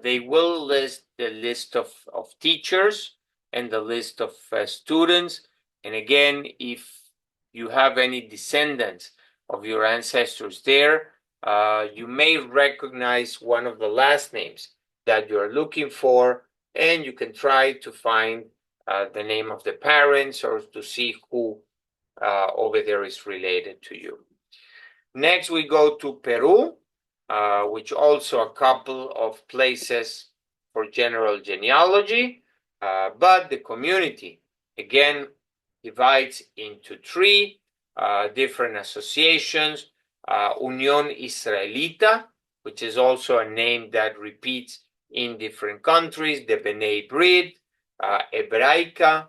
they will list the list of teachers and the list of students. And again, if you have any descendants of your ancestors there, you may recognize one of the last names that you're looking for, and you can try to find the name of the parents or to see who over there is related to you. Next, we go to Peru, which also a couple of places for general genealogy, but the community, again, divides into 3 different associations. Unión Israelita, which is also a name that repeats in different countries, the B'nai Brit, Hebraica,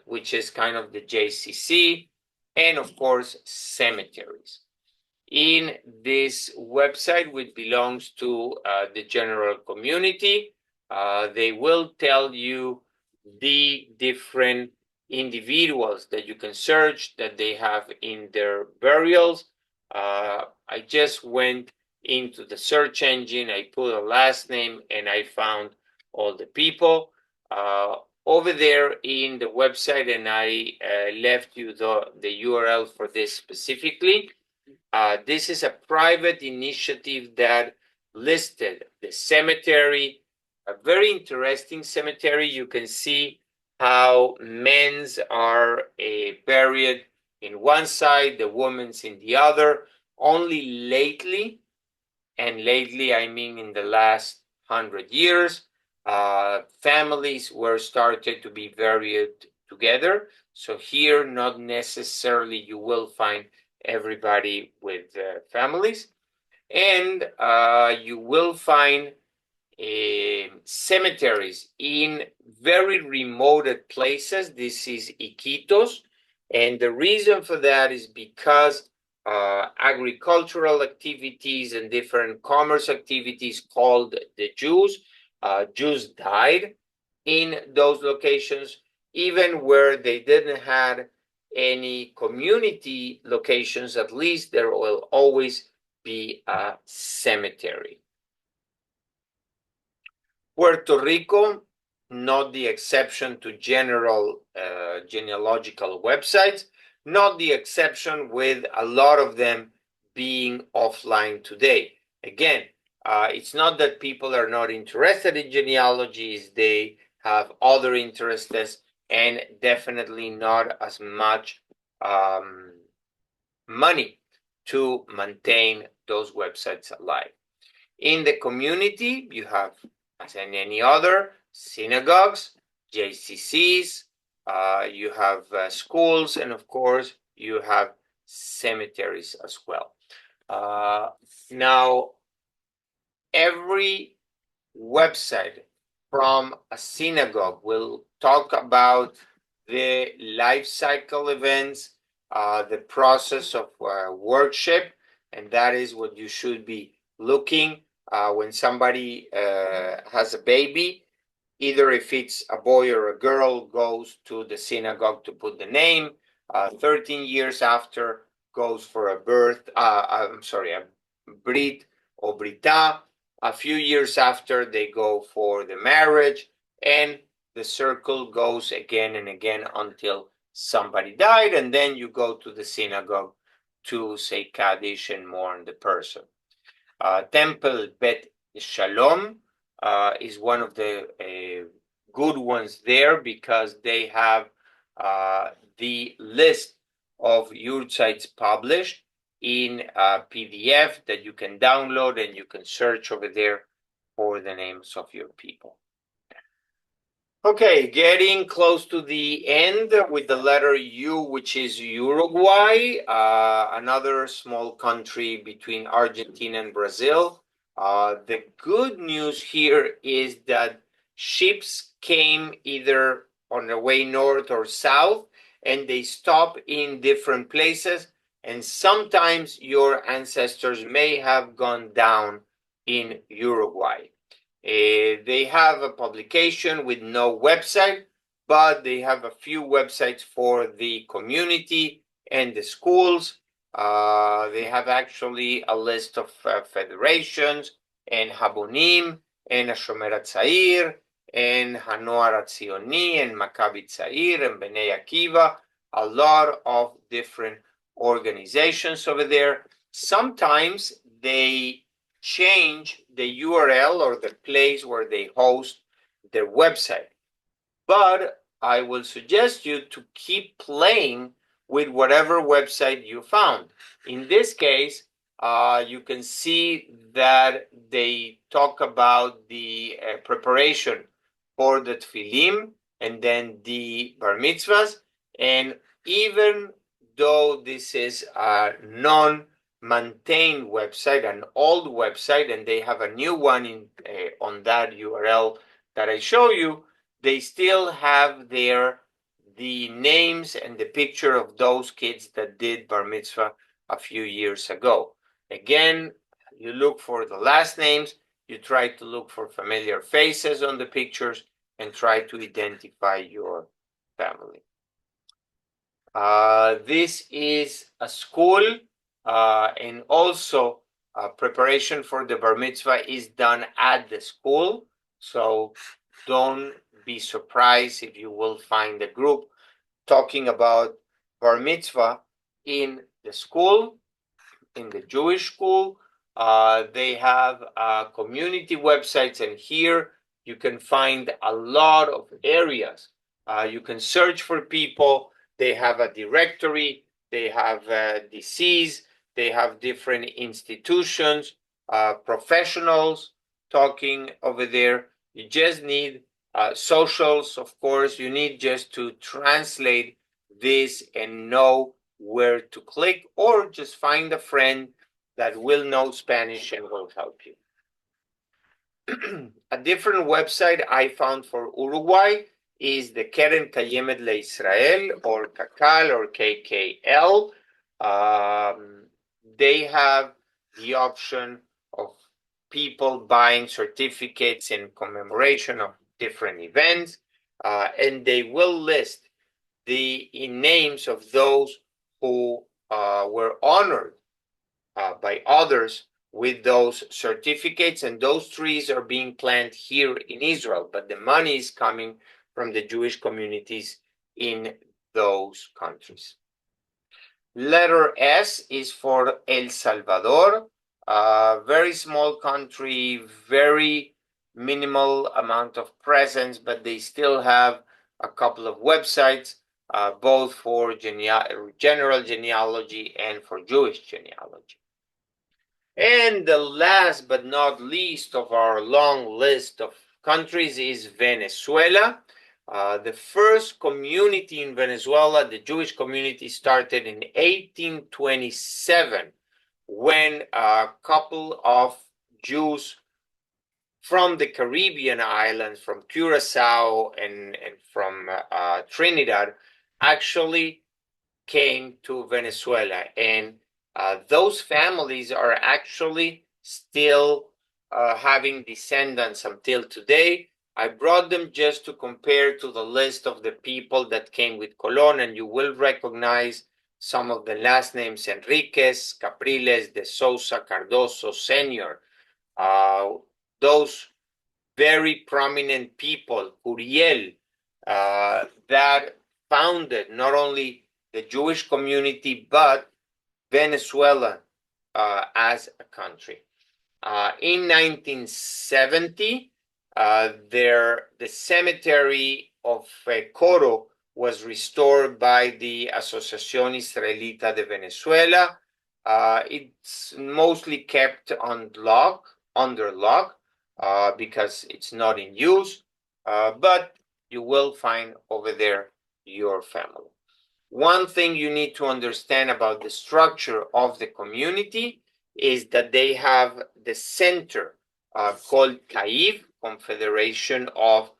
which is kind of the JCC, and of course, cemeteries. In this website, which belongs to the general community, they will tell you the different individuals that you can search that they have in their burials. I just went into the search engine, I put a last name, and I found all the people over there in the website, and I left you the URL for this specifically. This is a private initiative that listed the cemetery, a very interesting cemetery. You can see how men's are buried in one side, the women's in the other. Only lately, and lately I mean in the last 100 years, families were started to be buried together. So here, not necessarily you will find everybody with families, and you will find cemeteries in very remote places. This is Iquitos, and the reason for that is because agricultural activities and different commerce activities called the Jews. Jews died in those locations, even where they didn't have any community locations. At least there will always be a cemetery. Puerto Rico, not the exception to general genealogical websites, not the exception with a lot of them being offline today. Again, it's not that people are not interested in genealogies, they have other interests and definitely not as much money to maintain those websites alive. In the community, you have, as in any other, synagogues, JCCs, you have schools, and of course, you have cemeteries as well. Now, every website from a synagogue will talk about the life cycle events, the process of worship, and that is what you should be looking when somebody has a baby. Either if it's a boy or a girl, goes to the synagogue to put the name. 13 years after, goes for a brit or brita. A few years after, they go for the marriage, and the circle goes again and again until somebody died, and then you go to the synagogue to say Kaddish and mourn the person. Temple Bet Shalom is one of the good ones there because they have the list of yurtsites published in a PDF that you can download, and you can search over there for the names of your people. Okay, getting close to the end with the letter U, which is Uruguay, another small country between Argentina and Brazil. The good news here is that ships came either on the way north or south, and they stop in different places, and sometimes your ancestors may have gone down in Uruguay. They have a publication with no website, but they have a few websites for the community and the schools. They have actually a list of federations and Habonim and Hashomer Hatzair and Hanoar Hatzioni and Maccabi Tzair and Bnei Akiva, a lot of different organizations over there. Sometimes they change the URL or the place where they host their website. But I will suggest you to keep playing with whatever website you found. In this case, you can see that they talk about the preparation for the tefillim and then the bar mitzvahs. And even though this is a non-maintained website, an old website, and they have a new one on that URL that I show you, they still have there the names and the picture of those kids that did bar mitzvah a few years ago. Again, you look for the last names, you try to look for familiar faces on the pictures, and try to identify your family. This is a school, and also preparation for the bar mitzvah is done at the school. So don't be surprised if you will find a group talking about bar mitzvah in the school, in the Jewish school. They have community websites, and here you can find a lot of areas. You can search for people. They have a directory. They have disease. They have different institutions, professionals talking over there. You just need socials, of course. You need just to translate this and know where to click, or just find a friend that will know Spanish and will help you. A different website I found for Uruguay is the Keren Kayemet LeIsrael, or KAKAL, or KKL. They have the option of people buying certificates in commemoration of different events, and they will list the names of those who were honored by others with those certificates, and those trees are being planted here in Israel, but the money is coming from the Jewish communities in those countries. Letter S is for El Salvador, very small country, very minimal amount of presence, but they still have a couple of websites, both for general genealogy and for Jewish genealogy. And the last but not least of our long list of countries is Venezuela. The first community in Venezuela, the Jewish community, started in 1827 when a couple of Jews from the Caribbean islands, from Curacao and from Trinidad, actually came to Venezuela. And those families are actually still having descendants until today. I brought them just to compare to the list of the people that came with Colón, and you will recognize some of the last names: Enriquez, Capriles, De Souza, Cardoso, Senior. Those very prominent people, Uriel, that founded not only the Jewish community, but Venezuela as a country. In 1970, the cemetery of Coro was restored by the Asociación Israelita de Venezuela. It's mostly kept under lock, because it's not in use, but you will find over there your family. One thing you need to understand about the structure of the community is that they have the center called CAIV, Confederation of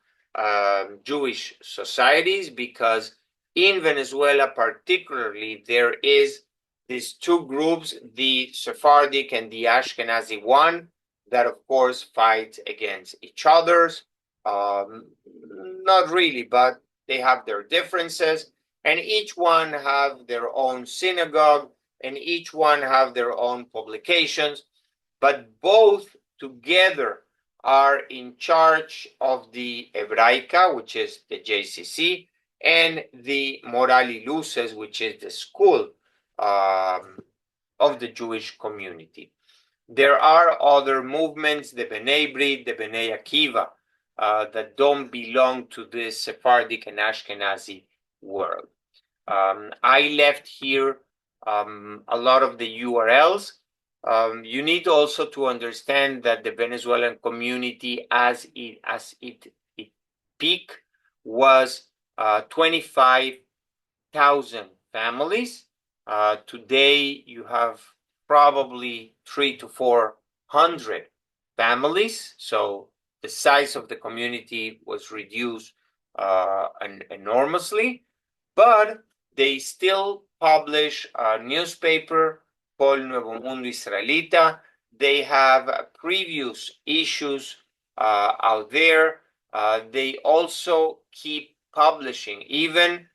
Jewish Societies, because in Venezuela particularly there is these two groups, the Sephardic and the Ashkenazi one, that of course fight against each other's. Not really, but they have their differences, and each one have their own synagogue, and each one have their own publications, but both together are in charge of the Hebraica, which is the JCC, and the Moral y Luces, which is the school of the Jewish community. There are other movements, the B'nai Brit, the B'nai Akiva, that don't belong to this Sephardic and Ashkenazi world. I left here a lot of the URLs. You need also to understand that the Venezuelan community, as it peak, was 25,000 families. Today, you have probably 300 to 400 families. So the size of the community was reduced enormously, but they still publish a newspaper called Nuevo Mundo Israelita. They have previous issues out there. They also keep publishing. Even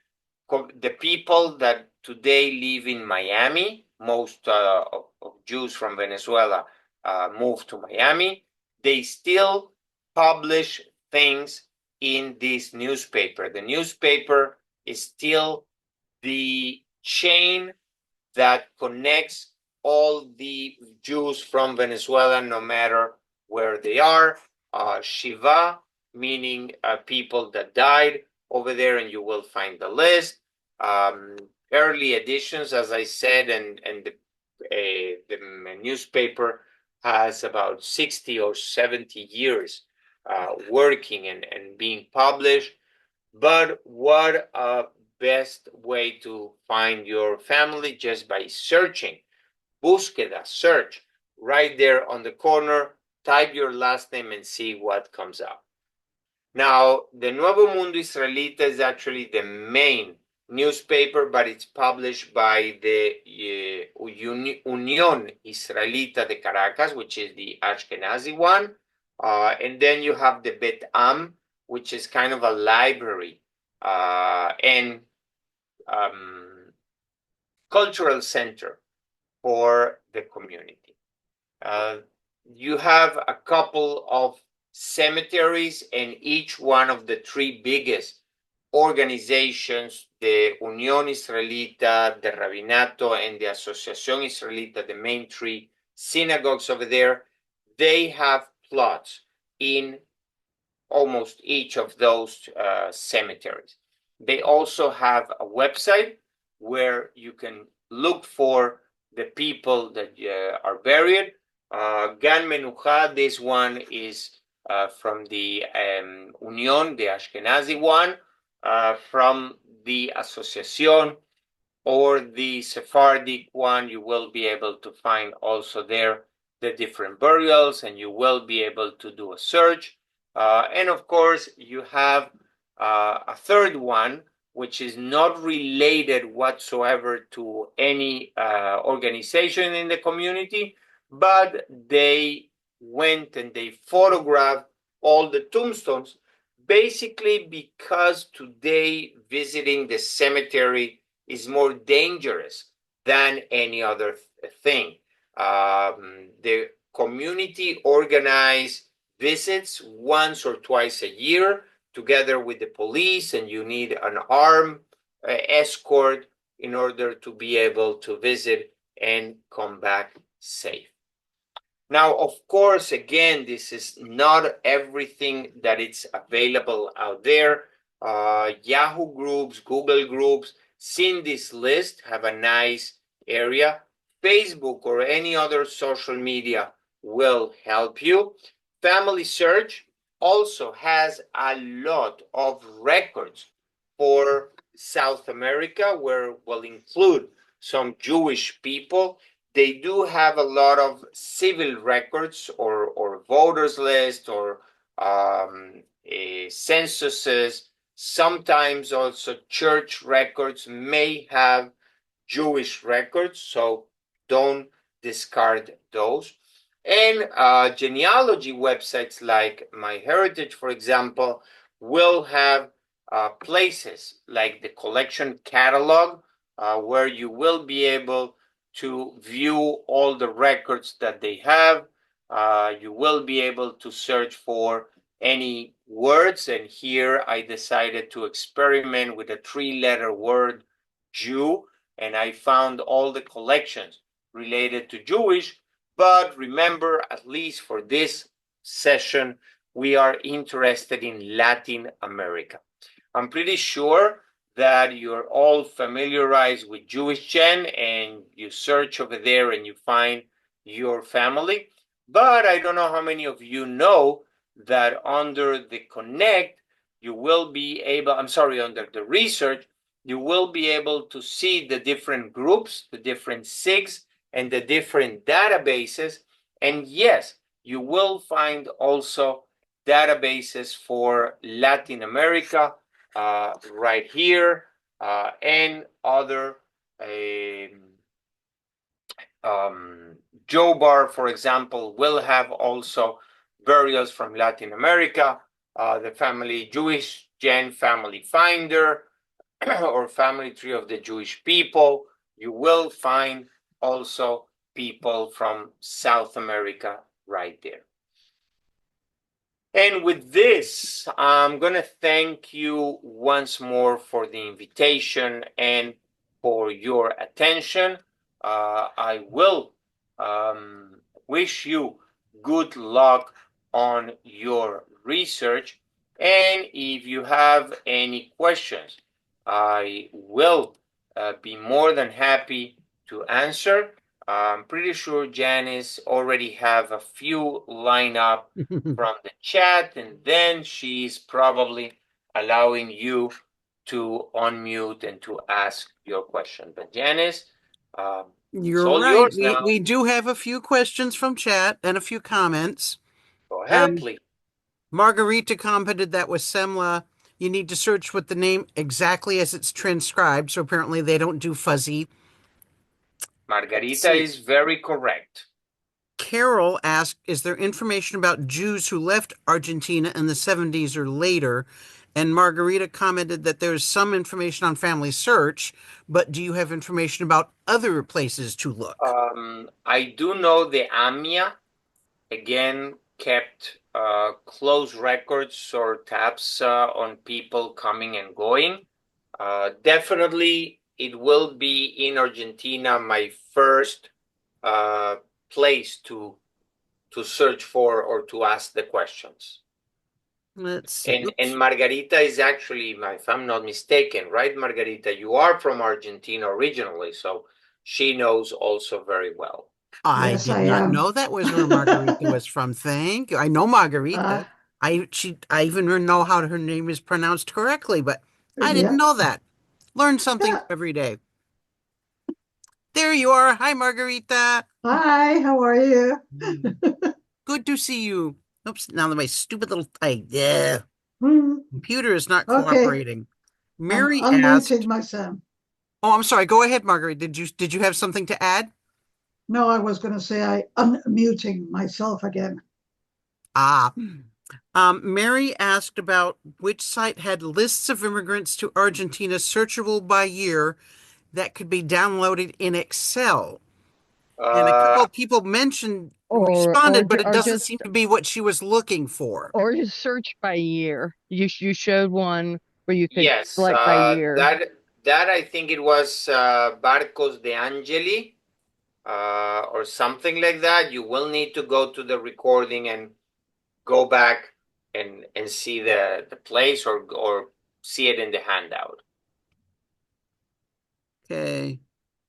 the people that today live in Miami, most of Jews from Venezuela moved to Miami, they still publish things in this newspaper. The newspaper is still the chain that connects all the Jews from Venezuela, no matter where they are. Shiva, meaning people that died over there, and you will find the list. Early editions, as I said, and the newspaper has about 60 or 70 years working and being published. But what a best way to find your family, just by searching. Búsqueda, search, right there on the corner, type your last name and see what comes up. Now, the Nuevo Mundo Israelita is actually the main newspaper, but it's published by the Unión Israelita de Caracas, which is the Ashkenazi one. And then you have the Bet Am, which is kind of a library and cultural center for the community. You have a couple of cemeteries, and each one of the three biggest organizations, the Unión Israelita, the Rabinato, and the Asociación Israelita, the main three synagogues over there, they have plots in almost each of those cemeteries. They also have a website where you can look for the people that are buried. Gan Menucha, this one is from the Unión, the Ashkenazi one, from the Asociación or the Sephardic one, you will be able to find also there the different burials, and you will be able to do a search. And of course, you have a third one, which is not related whatsoever to any organization in the community, but they went and they photographed all the tombstones, basically because today visiting the cemetery is more dangerous than any other thing. The community organize visits once or twice a year together with the police, and you need an armed escort in order to be able to visit and come back safe. Now, of course, again, this is not everything that it's available out there. Yahoo groups, Google groups, seeing this list have a nice area. Facebook or any other social media will help you. Family Search also has a lot of records for South America, where will include some Jewish people. They do have a lot of civil records or voters list or censuses. Sometimes also church records may have Jewish records, so don't discard those. And genealogy websites like MyHeritage, for example, will have places like the collection catalog, where you will be able to view all the records that they have. You will be able to search for any words, and here I decided to experiment with a three-letter word, Jew, and I found all the collections related to Jewish. But remember, at least for this session, we are interested in Latin America. I'm pretty sure that you're all familiarized with Jewish Gen, and you search over there and you find your family. But I don't know how many of you know that under the Connect, you will be able, under the research, you will be able to see the different groups, the different SIGs, and the different databases. And yes, you will find also databases for Latin America right here, and other Joe Bar, for example, will have also burials from Latin America. The family Jewish Gen Family Finder or Family Tree of the Jewish People. You will find also people from South America right there. And with this, I'm going to thank you once more for the invitation and for your attention. I will wish you good luck on your research. And if you have any questions, I will be more than happy to answer. I'm pretty sure Janice already have a few lined up from the chat, and then she's probably allowing you to unmute and to ask your question. But Janice, it's all right. yours now. We do have a few questions from chat and a few comments. Go ahead, please. Margarita commented that with Semla, you need to search with the name exactly as it's transcribed. So apparently they don't do fuzzy. Margarita is very correct. Carol asked, is there information about Jews who left Argentina in the 70s or later? And Margarita commented that there's some information on Family Search, but do you have information about other places to look? I do know the AMIA. Again, kept close records or tabs on people coming and going. Definitely, it will be in Argentina my first place to search for or to ask the questions. Let's see. And Margarita is actually, if I'm not mistaken, right, Margarita, you are from Argentina originally, so she knows also very well. I Yes, did I not am. know that was where Margarita was from. Thank you. I know Uh, Margarita. I even know how her name is pronounced correctly, but I didn't yeah, know that. Learn something yeah. every day. There you are. Hi, Margarita. Hi, how are you? Good to see you. Oops, now that my stupid little Hmm, computer is not okay, cooperating. I'm Mary unmuting asked, my son. "Oh, I'm sorry. Go ahead, Margaret. Did you have something to add?" No, I was going to say I unmuting myself again. Ah, Mary asked about which site had lists of immigrants to Argentina searchable by year that could be downloaded in Excel. And a couple Uh, of people mentioned, or responded, but it or doesn't seem just to be what she was looking for. or just search by year. You showed one where you could yes, select by year. that I think it was Barcos de Angeli or something like that. You will need to go to the recording and go back and see the place or see it in the handout. Okay.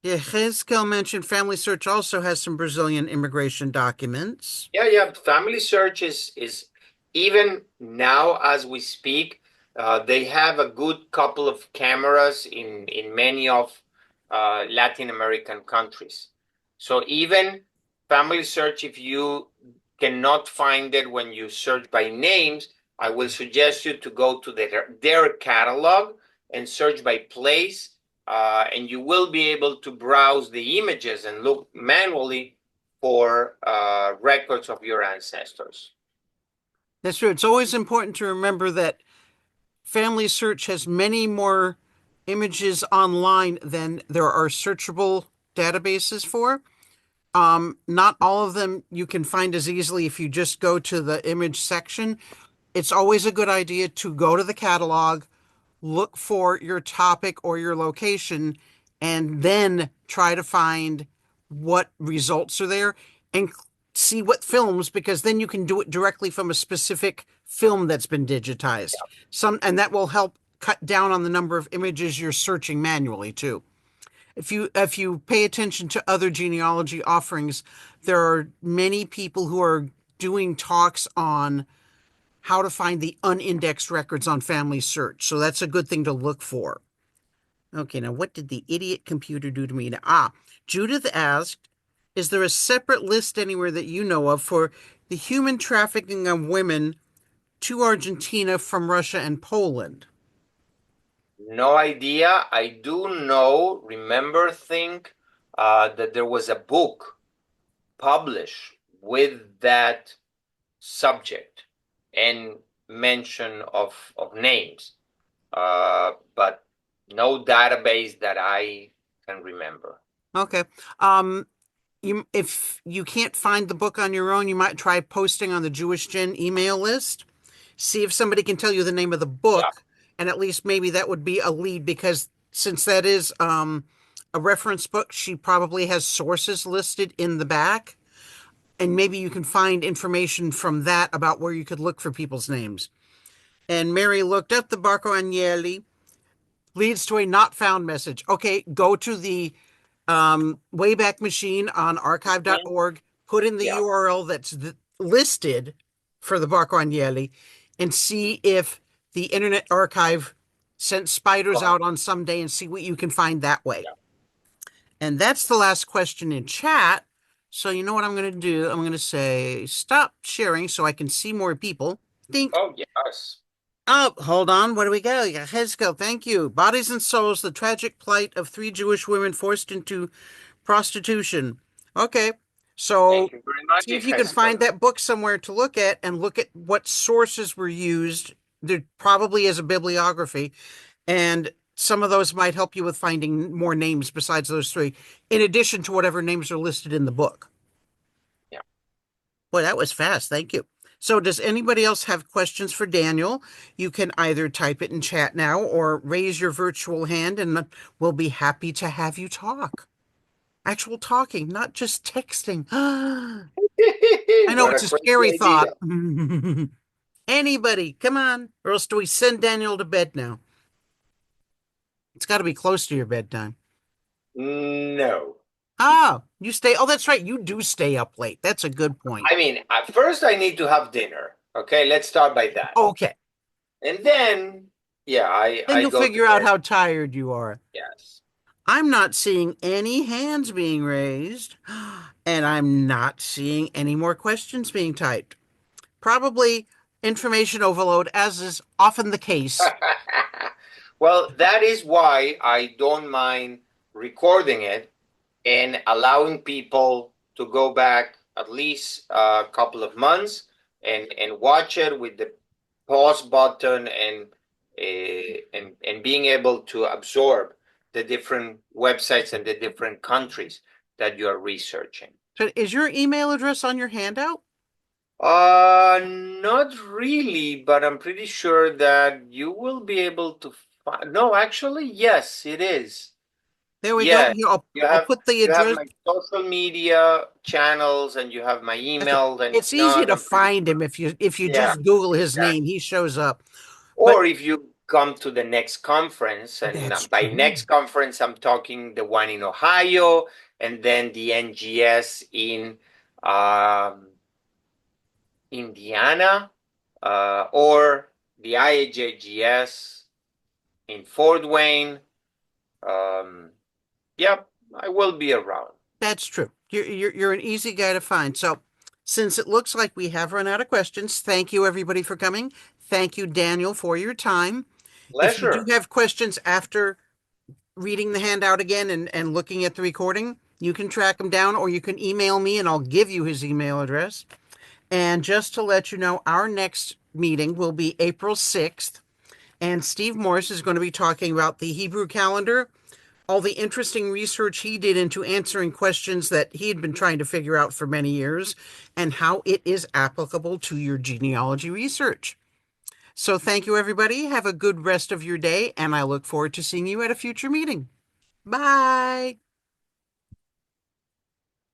Yeah, Hezkel mentioned Family Search also has some Brazilian immigration documents. Yeah. Family Search is even now as we speak, they have a good couple of cameras in many of Latin American countries. So even Family Search, if you cannot find it when you search by names, I will suggest you to go to their catalog and search by place, and you will be able to browse the images and look manually for records of your ancestors. That's true. It's always important to remember that Family Search has many more images online than there are searchable databases for. Not all of them you can find as easily if you just go to the image section. It's always a good idea to go to the catalog, look for your topic or your location, and then try to find what results are there and see what films, because then you can do it directly from a specific film that's been digitized. And that will help cut down on the number of images you're searching manually too. If you pay attention to other genealogy offerings, there are many people who are doing talks on how to find the unindexed records on Family Search. So that's a good thing to look for. Okay, now what did the idiot computer do to me? Judith asked, is there a separate list anywhere that you know of for the human trafficking of women to Argentina from Russia and Poland? No idea. I do know, think that there was a book published with that subject and mention of names, but no database that I can remember. Okay. If you can't find the book on your own, you might try posting on the Jewish Gen email list. See if somebody can tell you the name of the Yeah. book, and at least maybe that would be a lead, because since that is a reference book, she probably has sources listed in the back, and maybe you can find information from that about where you could look for people's names. And Mary looked up the Barco Agnelli, leads to a not found message. Okay, go to the Wayback Machine on archive.org, put in the Yeah. URL that's listed for the Barco Agnelli, and see if the Internet Archive sent spiders out on some day, and see what you can find that way. Yeah. And that's the last question in chat. So you know what I'm going to do? I'm going to say stop sharing so I can see more people. Think. Oh, yes. Oh, hold on. Where do we go? Yeah, Hezkel, thank you. Bodies and Souls, the tragic plight of three Jewish women forced into prostitution. Okay, so Thank you very much, see if you can find that book somewhere to look at, and look at what sources were used. There probably is a bibliography, and some of those might help you with finding more names besides those three, in addition to whatever names are listed in the book. Yeah. Boy, that was fast. Thank you. So does anybody else have questions for Daniel? You can either type it in chat now or raise your virtual hand and we'll be happy to have you talk. Actual talking, not just texting. I know What it's a a crazy scary thought. idea. Anybody, come on, or else do we send Daniel to bed now? It's got to be close to your bedtime. No. Ah, you stay. Oh, that's right. You do stay up late. That's a good point. I mean, at first I need to have dinner. Okay, let's start by that. Okay. And then, yeah, Then I you'll go to figure out bed. how tired you are. Yes. I'm not seeing any hands being raised, and I'm not seeing any more questions being typed. Probably information overload, as is often the case. Well, that is why I don't mind recording it and allowing people to go back at least a couple of months and watch it with the pause button and being able to absorb the different websites and the different countries that you are researching. So is your email address on your handout? Not really, but I'm pretty sure that you will be able to find. No, actually, yes, it is. There we go. Yeah, you I'll have put the you have address. my social media channels and you have my That's right. email. And if It's easy not, to I'm pretty find sure. him if you Yeah, just Google his name, exactly. he shows up. But Or if you come to the next conference, and that's by true. next conference, I'm talking the one in Ohio, and then the NGS in um, Indiana, or the IAJGS in Fort Wayne. Yep, I will be around. That's true. You're an easy guy to find. So since it looks like we have run out of questions, thank you everybody for coming. Thank you, Daniel, for your time. If you do Pleasure. have questions after reading the handout again and looking at the recording, you can track him down or you can email me and I'll give you his email address. And just to let you know, our next meeting will be April 6th. And Steve Morris is going to be talking about the Hebrew calendar, all the interesting research he did into answering questions that he had been trying to figure out for many years, and how it is applicable to your genealogy research. So thank you, everybody. Have a good rest of your day, and I look forward to seeing you at a future meeting. Bye.